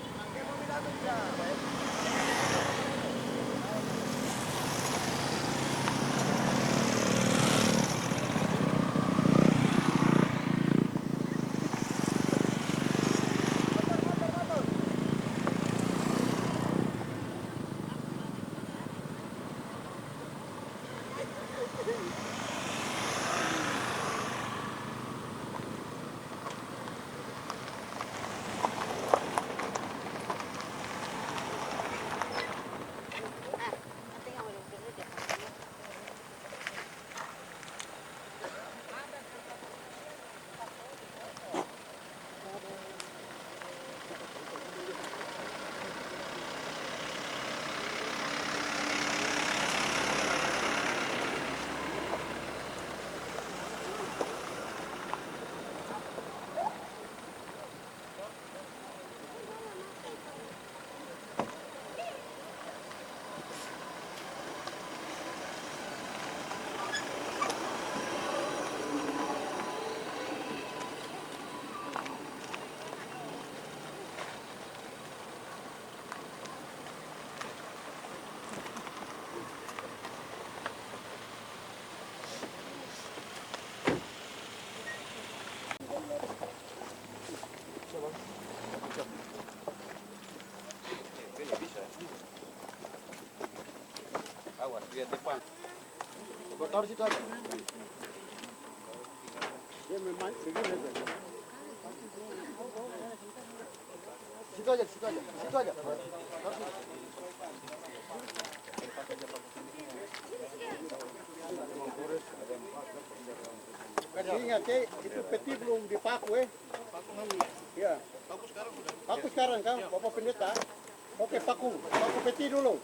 taruh situ aja. Dia memang begini aja. Situ aja, situ aja, situ aja. Taruh situ. Ingat itu peti belum dipaku ya. Paku sekarang kan, Bapak Pendeta. Oke, paku peti dulu.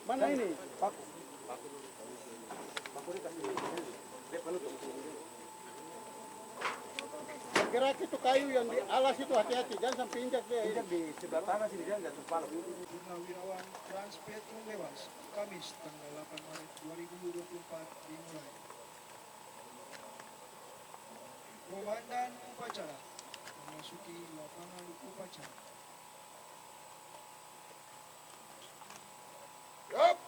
Mana ini? Paku dikasih. Dia penutup. Gerak itu kayu yang di alas itu hati-hati, jangan sampai injak dia. Injak di sebelah tanah sini dia jatuh kepala. Purnawirawan Trans Petrum Lewas, Kamis tanggal 8 Maret 2024 dimulai. Komandan upacara memasuki lapangan upacara. Yup.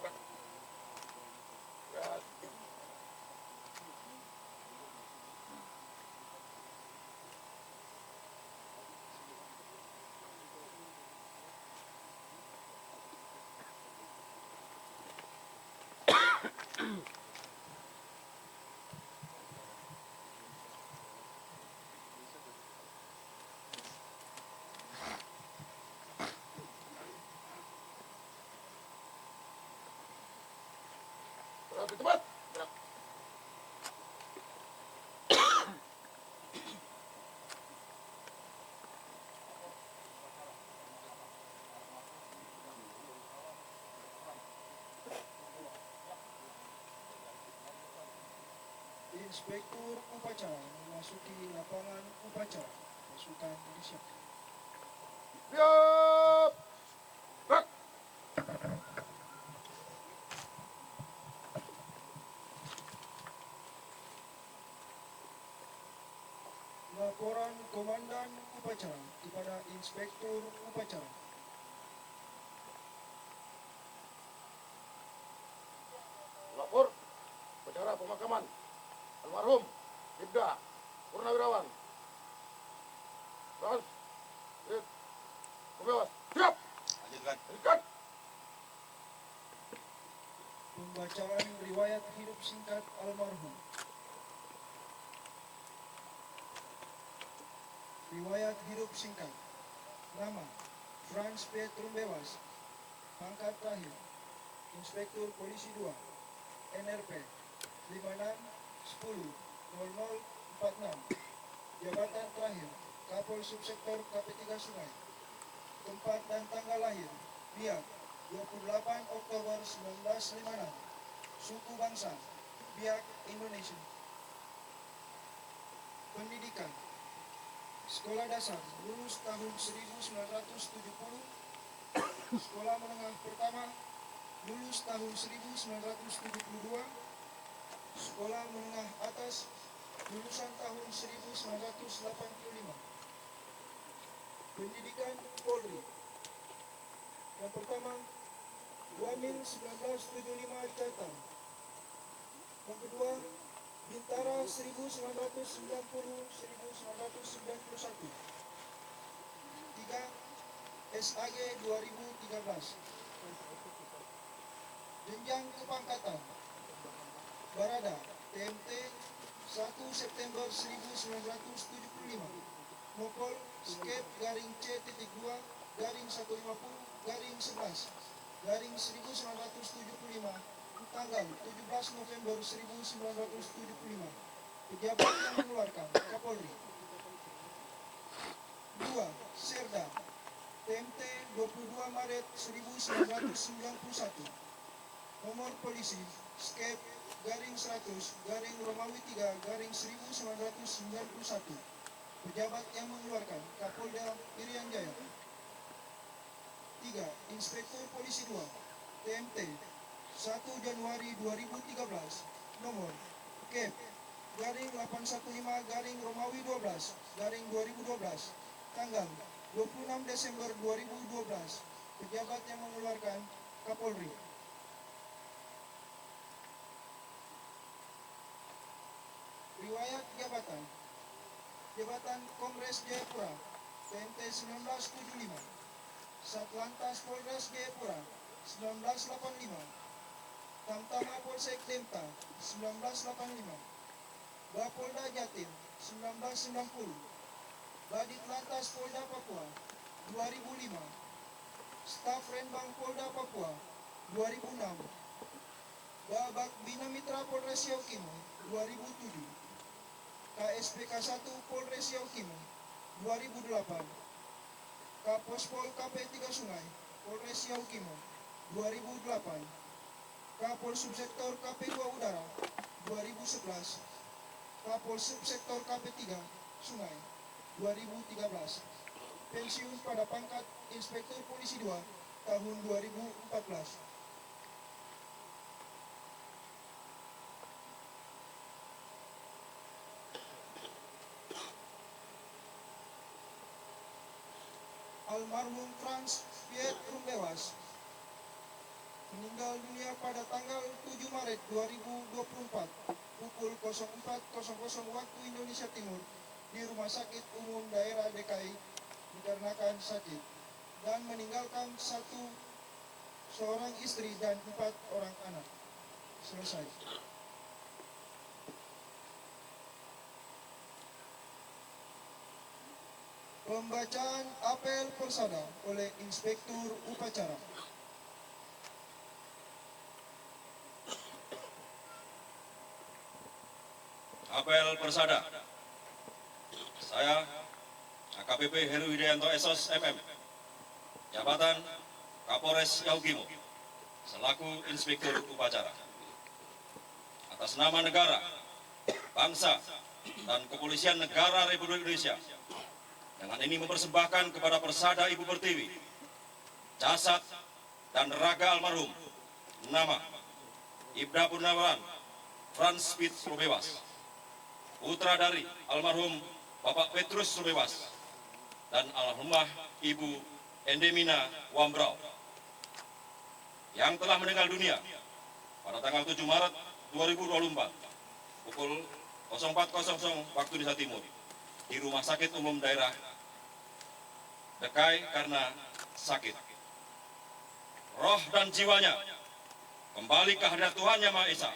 Cepat. Inspektur upacara memasuki lapangan upacara. Pasukan disiapkan. Siap. Gerak. Laporan Komandan Upacara kepada Inspektur Upacara. Lapor upacara pemakaman almarhum Ibda Purnawirawan Trans Lewas. Siap. Lanjutkan. Pembacaan riwayat hidup singkat almarhum. Riwayat hidup singkat. Nama Trans Petrum Lewas. Pangkat terakhir Inspektur Polisi 2 NRP 56100046. Jabatan terakhir Kapol Subsektor KP3 Sungai. Tempat dan tanggal lahir Biak 28 Oktober 1956. Suku bangsa Biak, Indonesia. Pendidikan Sekolah dasar lulus tahun 1970. Sekolah menengah pertama lulus tahun 1972. Sekolah menengah atas lulusan tahun 1985. Pendidikan Polri. Yang pertama, 2 Mil 1975 Jateng. Yang kedua, Bintara 1990-1991. 3. SAG 2013. Jenjang kepangkatan Barada TMT 1 September 1975. Mopol Skep garing C.2 garing 150 garing 11 garing 1975 tanggal 17 November 1975. Pejabat yang mengeluarkan Kapolri. 2. Serda TMT 22 Maret 1991. Nomor polisi Skep garing 100 garing Romawi 3 garing 1991. Pejabat yang mengeluarkan Kapolda Irian Jaya. 3. Inspektur Polisi 2 TMT 1 Januari 2013. Nomor Kep garing 815 garing Romawi 12 garing 2012. Tanggal 26 Desember 2012. Pejabat yang mengeluarkan Kapolri. Riwayat jabatan. Jabatan Kongres Jayapura TMT 1975. Satlantas Polres Jayapura 1985. Tamtama Polsek Demta 1985, Bapolda Jatim 1990, Badit Lantas Polda Papua 2005, Staf Renbang Polda Papua 2006, Babak Bina Mitra Polres Yaukimo 2007, KSPK 1 Polres Yaukimo 2008, Kapospol KP3 Sungai Polres Yaukimo 2008, Kapol Subsektor KP2 Udara 2011, Kapol Subsektor KP3 Sungai 2013, pensiun pada pangkat Inspektur Polisi 2 tahun 2014. Almarhum Franz Piet Rumbewas meninggal dunia pada tanggal 7 Maret 2024 pukul 04.00 waktu Indonesia Timur di Rumah Sakit Umum Daerah DKI dikarenakan sakit, dan meninggalkan seorang istri dan 4 orang anak. Selesai. Pembacaan apel persada oleh Inspektur Upacara. Apel persada. Saya, AKBP Heru Widianto SOS MM, jabatan Kapolres Yaukimo, selaku Inspektur Upacara. Atas nama negara, bangsa, dan Kepolisian Negara Republik Indonesia, dengan ini mempersembahkan kepada Persada Ibu Pertiwi jasad dan raga almarhum nama Ibda Purnawan Franz Piet Rumbewas, putra dari almarhum Bapak Petrus Rumbewas dan almarhumah Ibu Endemina Wambrau yang telah meninggal dunia pada tanggal 7 Maret 2024 pukul 04.00 waktu Indonesia Timur di Rumah Sakit Umum Daerah DKI karena sakit. Roh dan jiwanya kembali ke hadirat Tuhan Yang Maha Esa.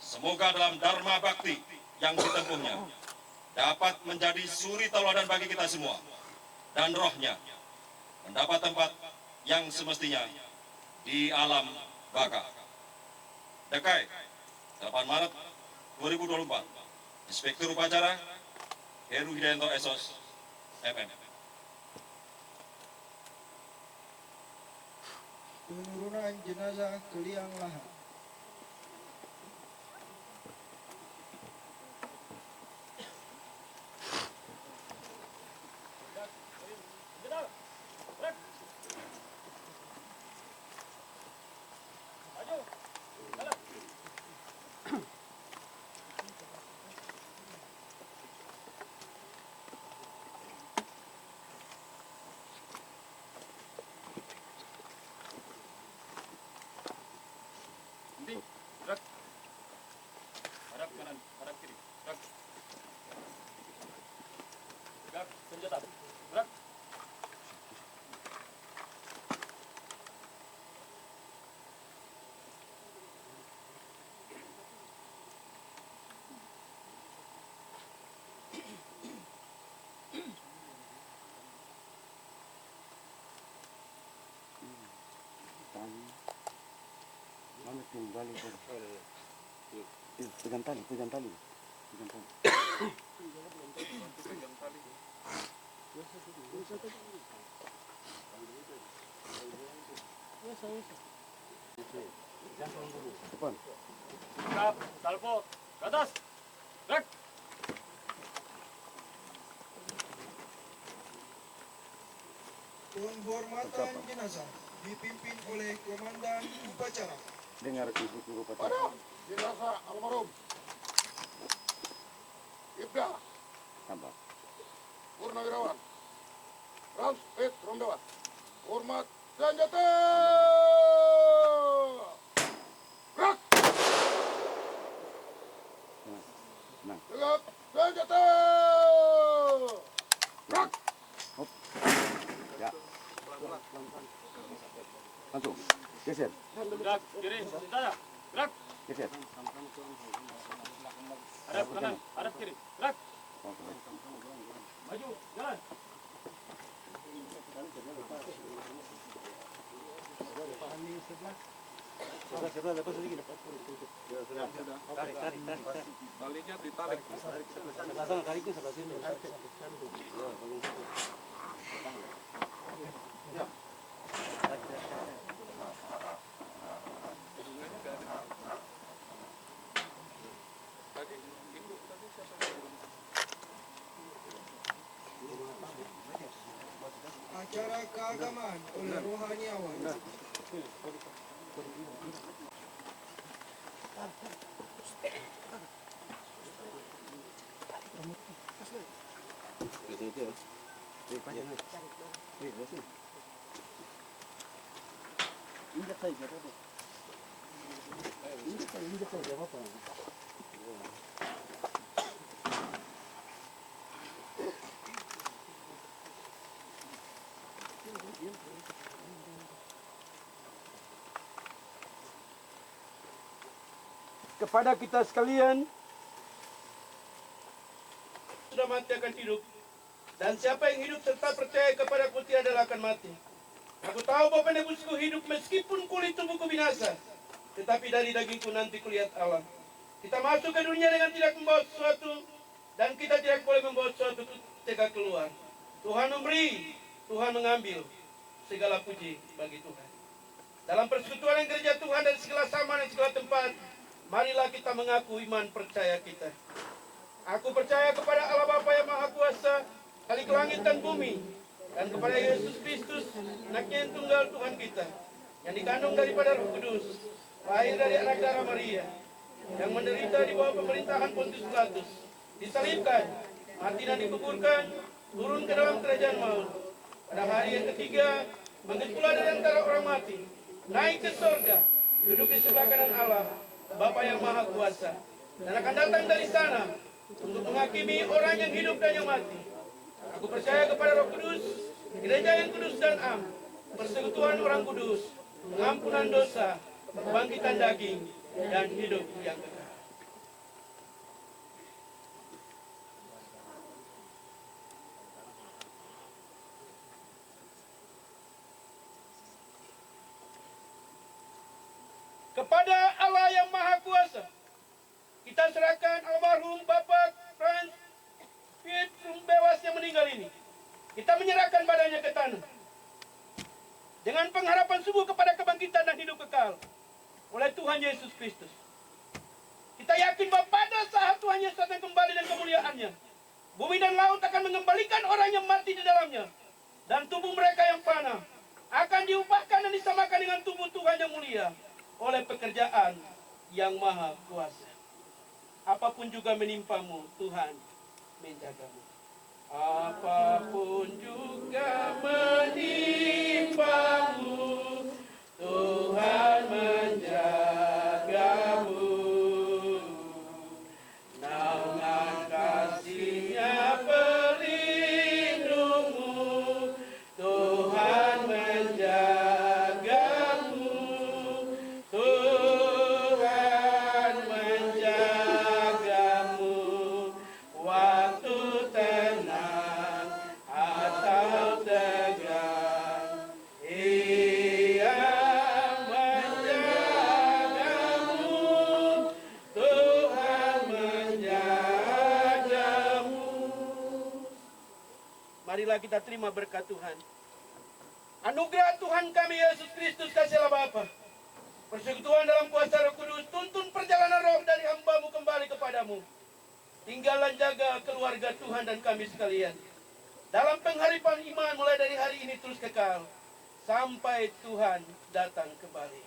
Semoga dalam dharma bakti yang ditempuhnya dapat menjadi suri tauladan bagi kita semua, dan rohnya mendapat tempat yang semestinya di alam baka. DKI 8 Maret 2024. Inspektur Upacara Heru Widianto SOS MM. Penurunan jenazah ke liang lahat. Hadap kanan, hadap kiri. Gerak. Gerak senjata. Gerak. Pegang tali. Sikap, salvo, ke atas. Gerak. Penghormatan jenazah dipimpin oleh Komandan Upacara. Dengar ibu guru Upacara. Jenazah almarhum Ibda Tambah. Purnawirawan Franz Piet Rumbewas. Hormat senjata. Gerak. Tenang. Tegap senjata. Gerak. Ya. Langsung. Geser. Gerak kiri senjata. Hadap kanan, hadap kiri. Gerak. Maju, jalan. Acara keagamaan oleh rohaniawan. Kepada kita sekalian, sudah mati akan hidup, dan siapa yang hidup serta percaya kepada Aku tiada akan mati. Aku tahu bahwa penebusku hidup meskipun kulit tubuhku binasa, tetapi dari dagingku nanti kulihat Allah. Kita masuk ke dunia dengan tidak membawa sesuatu, dan kita tidak boleh membawa sesuatu ketika keluar. Tuhan memberi, Tuhan mengambil. Segala puji bagi Tuhan. Dalam persekutuan yang gereja Tuhan dari segala zaman dan segala tempat, marilah kita mengaku iman percaya kita. Aku percaya kepada Allah Bapa yang Maha Kuasa, Khalik langit dan bumi, dan kepada Yesus Kristus, Anaknya yang tunggal Tuhan kita, yang dikandung daripada Roh Kudus, lahir dari anak darah Maria, yang menderita di bawah pemerintahan Pontius Pilatus, disalibkan, mati dan dikuburkan, turun ke dalam kerajaan maut. Pada hari yang ketiga, bangkit pula dari antara orang mati, naik ke surga, duduk di sebelah kanan Allah, Bapa yang Maha Kuasa, dan akan datang dari sana untuk menghakimi orang yang hidup dan yang mati. Aku percaya kepada Roh Kudus, gereja yang kudus dan am, persekutuan orang kudus, pengampunan dosa, kebangkitan daging, dan hidup yang kekal. Kepada Allah yang Maha Kuasa, kita serahkan almarhum Bapak Franz Piet Rumbewas yang meninggal ini. Kita menyerahkan badannya ke tanah dengan pengharapan sungguh kepada kebangkitan dan hidup kekal oleh Tuhan Yesus Kristus. Kita yakin bahwa pada saat Tuhan Yesus akan kembali dan kemuliaannya, bumi dan laut akan mengembalikan orang yang mati di dalamnya, dan tubuh mereka yang fana akan diubahkan dan disamakan dengan tubuh Tuhan yang mulia oleh pekerjaan yang Maha Kuasa. Apapun juga menimpamu, Tuhan menjagamu. Apapun juga menimpamu, Tuhan menjagamu. Naungan kasih-Nya pelindungmu, Tuhan menjagamu. Tuhan menjagamu waktu tenang atau tegang. Ia menjagamu, Tuhan menjagamu. Marilah kita terima berkat Tuhan. Anugerah Tuhan kami Yesus Kristus, kasih Allah Bapa, persekutuan dalam kuasa Roh Kudus, tuntun perjalanan roh dari hamba-Mu kembali kepadamu. Tinggal dan jaga keluarga Tuhan dan kami sekalian dalam pengharapan iman mulai dari hari ini terus kekal sampai Tuhan datang kembali.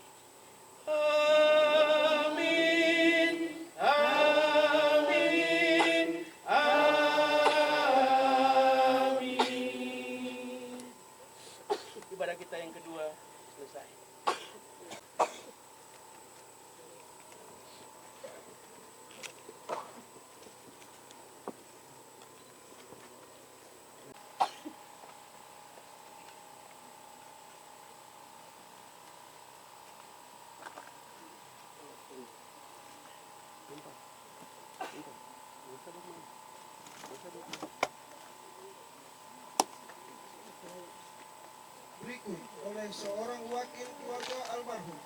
Amin. Amin. Amin. Ibadah kita yang kedua selesai. Berikut oleh seorang wakil keluarga almarhum.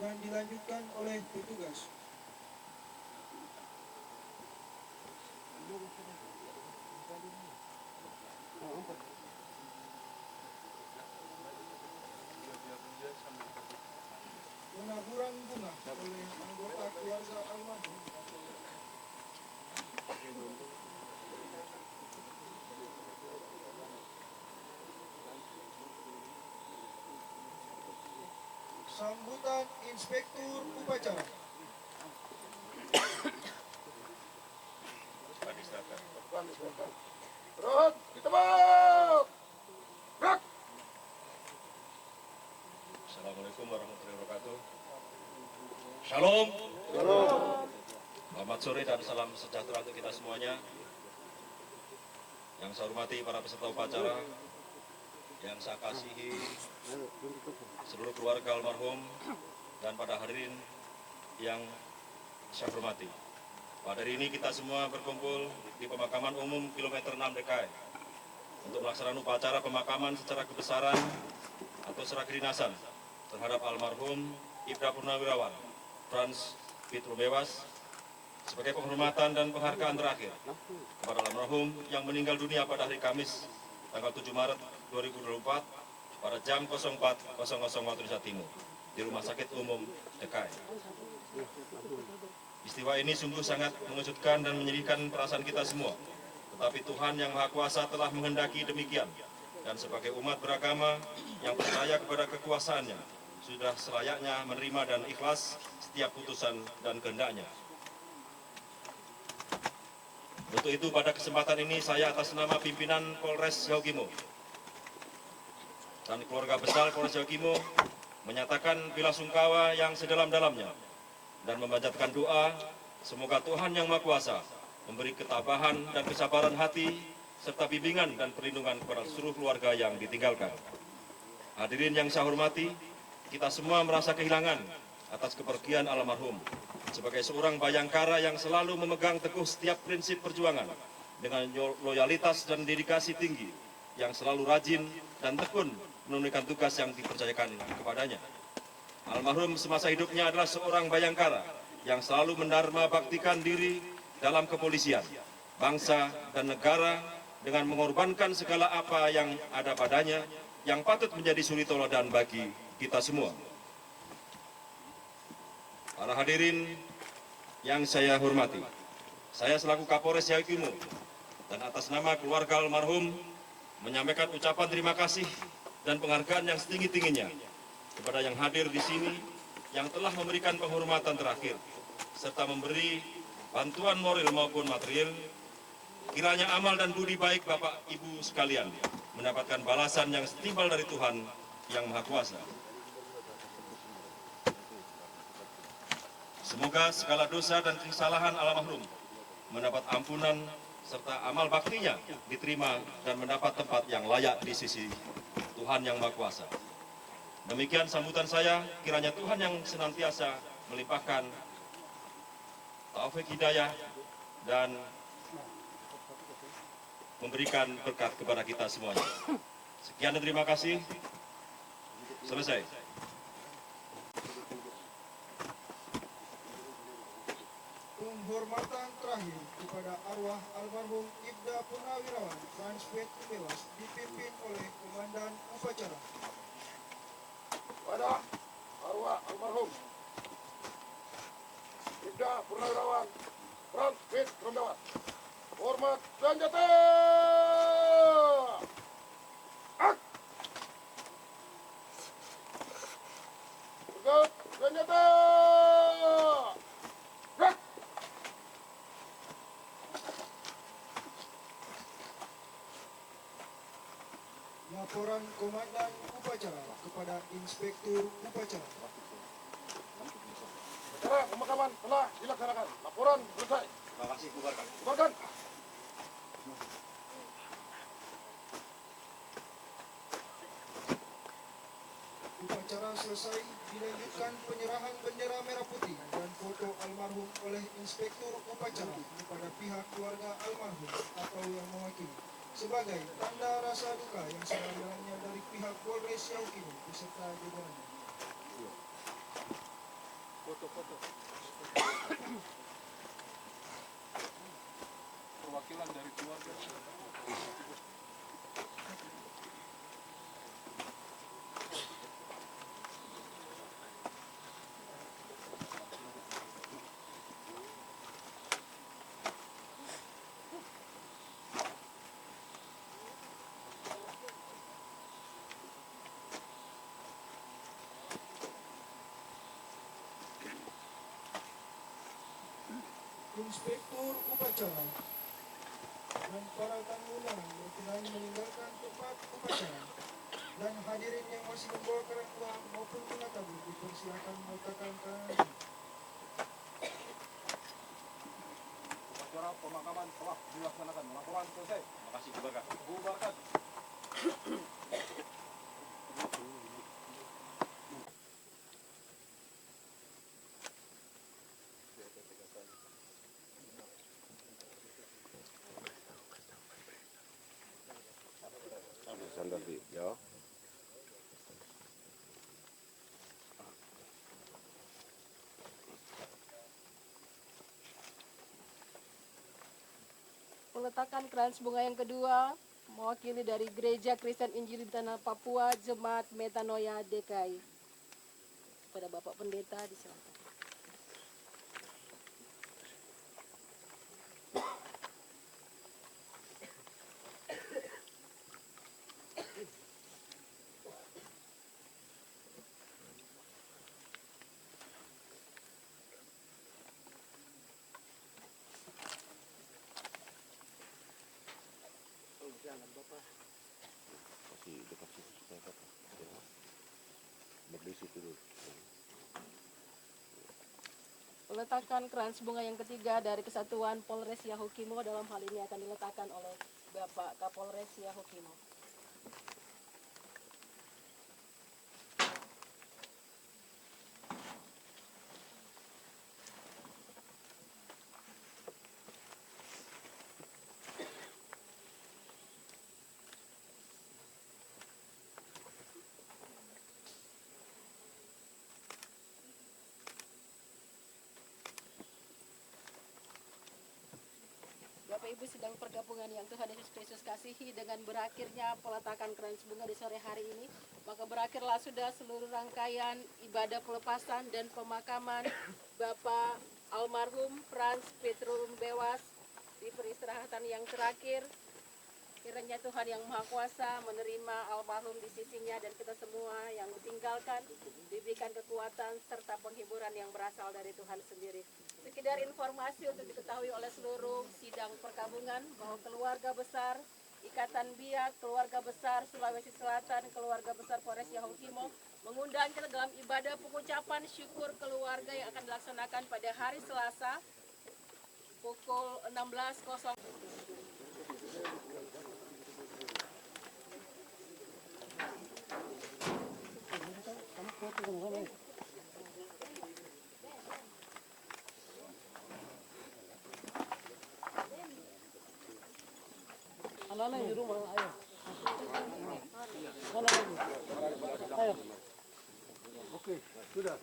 Dan dilanjutkan oleh petugas. Penaburan bunga oleh anggota keluarga almarhum. Sambutan Inspektur Upacara. Terus, ditembak. Gerak. Assalamualaikum warahmatullahi wabarakatuh. Shalom. Selamat sore dan salam sejahtera untuk kita semuanya. Yang saya hormati para peserta upacara, yang saya kasihi seluruh keluarga almarhum, dan pada hadirin yang saya hormati. Pada hari ini kita semua berkumpul di pemakaman umum kilometer 6 DKI untuk melaksanakan upacara pemakaman secara kebesaran atau secara kedinasan terhadap almarhum Ibda Purnawirawan Frans Pietro Bewas sebagai penghormatan dan penghargaan terakhir kepada almarhum yang meninggal dunia pada hari Kamis tanggal 7 Maret 2024 pada jam 04.00 waktu Indonesia Timur di Rumah Sakit Umum DKI. Istiwa ini sungguh sangat mengejutkan dan menyedihkan perasaan kita semua. Tetapi Tuhan Yang Maha Kuasa telah menghendaki demikian. Dan sebagai umat beragama yang percaya kepada kekuasaannya, sudah selayaknya menerima dan ikhlas setiap putusan dan kehendaknya. Untuk itu pada kesempatan ini saya atas nama pimpinan Polres Yahukimo dan keluarga besar Polres Yahukimo menyatakan belasungkawa yang sedalam-dalamnya dan memanjatkan doa semoga Tuhan Yang Maha Kuasa memberi ketabahan dan kesabaran hati serta bimbingan dan perlindungan kepada seluruh keluarga yang ditinggalkan. Hadirin yang saya hormati, kita semua merasa kehilangan atas kepergian almarhum sebagai seorang bayangkara yang selalu memegang teguh setiap prinsip perjuangan dengan loyalitas dan dedikasi tinggi, yang selalu rajin dan tekun menunaikan tugas yang dipercayakan kepadanya. Almarhum semasa hidupnya adalah seorang bayangkara yang selalu mendharma baktikan diri dalam kepolisian, bangsa, dan negara dengan mengorbankan segala apa yang ada padanya yang patut menjadi suri tauladan bagi kita semua. Para hadirin yang saya hormati, saya selaku Kapolres Yahukimo dan atas nama keluarga almarhum menyampaikan ucapan terima kasih dan penghargaan yang setinggi-tingginya kepada yang hadir di sini yang telah memberikan penghormatan terakhir serta memberi bantuan moral maupun material. Kiranya amal dan budi baik Bapak Ibu sekalian mendapatkan balasan yang setimpal dari Tuhan Yang Maha Kuasa. Semoga segala dosa dan kesalahan almarhum mendapat ampunan serta amal baktinya diterima dan mendapat tempat yang layak di sisi Tuhan Yang Maha Kuasa. Demikian sambutan saya, kiranya Tuhan yang senantiasa melimpahkan taufik hidayah dan memberikan berkat kepada kita semuanya. Sekian dan terima kasih. Selesai. Penghormatan terakhir kepada arwah almarhum Ibda Purnawirawan Frans Pietro Bewas dipimpin oleh Komandan Upacara. Pada arwah almarhum Ibda Purnawirawan Frans Pietro Bewas, Hormat senjata. Ak. Tegap senjata. Gerak. Laporan Komandan Upacara kepada Inspektur Upacara. Acara pemakaman telah dilaksanakan. Laporan selesai. Terima kasih, bubarkan. Bubarkan. Upacara selesai, dilanjutkan penyerahan bendera merah putih dan foto almarhum oleh Inspektur Upacara kepada pihak keluarga almarhum atau yang mewakili sebagai tanda rasa duka yang sebenarnya dari pihak Polres Yaukimo beserta jajarannya. Perwakilan dari keluarga. Inspektur Upacara dan para tamu undangan berkenan meninggalkan tempat upacara, dan hadirin yang masih membawa kerang tua maupun bunga tabur dipersilakan meletakkan kanan. Upacara pemakaman telah dilaksanakan. Laporan selesai. Terima kasih, bubarkan. Bubarkan. Peletakan krans bunga yang kedua mewakili dari Gereja Kristen Injili di Tanah Papua, Jemaat Metanoia DKI. Kepada Bapak Pendeta disilakan. Peletakan krans bunga yang ketiga dari Kesatuan Polres Yahukimo dalam hal ini akan diletakkan oleh Bapak Kapolres Yahukimo. Bapak Ibu sidang pergabungan yang Tuhan Yesus Kristus kasihi, dengan berakhirnya peletakan krans bunga di sore hari ini, maka berakhirlah sudah seluruh rangkaian ibadah pelepasan dan pemakaman Bapak almarhum Frans Petrus Bewas di peristirahatan yang terakhir. Kiranya Tuhan yang Maha Kuasa menerima almarhum di sisinya, dan kita semua yang ditinggalkan diberikan kekuatan serta penghiburan yang berasal dari Tuhan sendiri. Sekedar informasi untuk diketahui oleh seluruh sidang perkabungan bahwa keluarga besar Ikatan Biak, keluarga besar Sulawesi Selatan, keluarga besar Polres Yahukimo mengundang kita dalam ibadah pengucapan syukur keluarga yang akan dilaksanakan pada hari Selasa pukul 16.00. Anak-anak di rumah, ayo. Mana lagi? Ayo. Oke, sudah.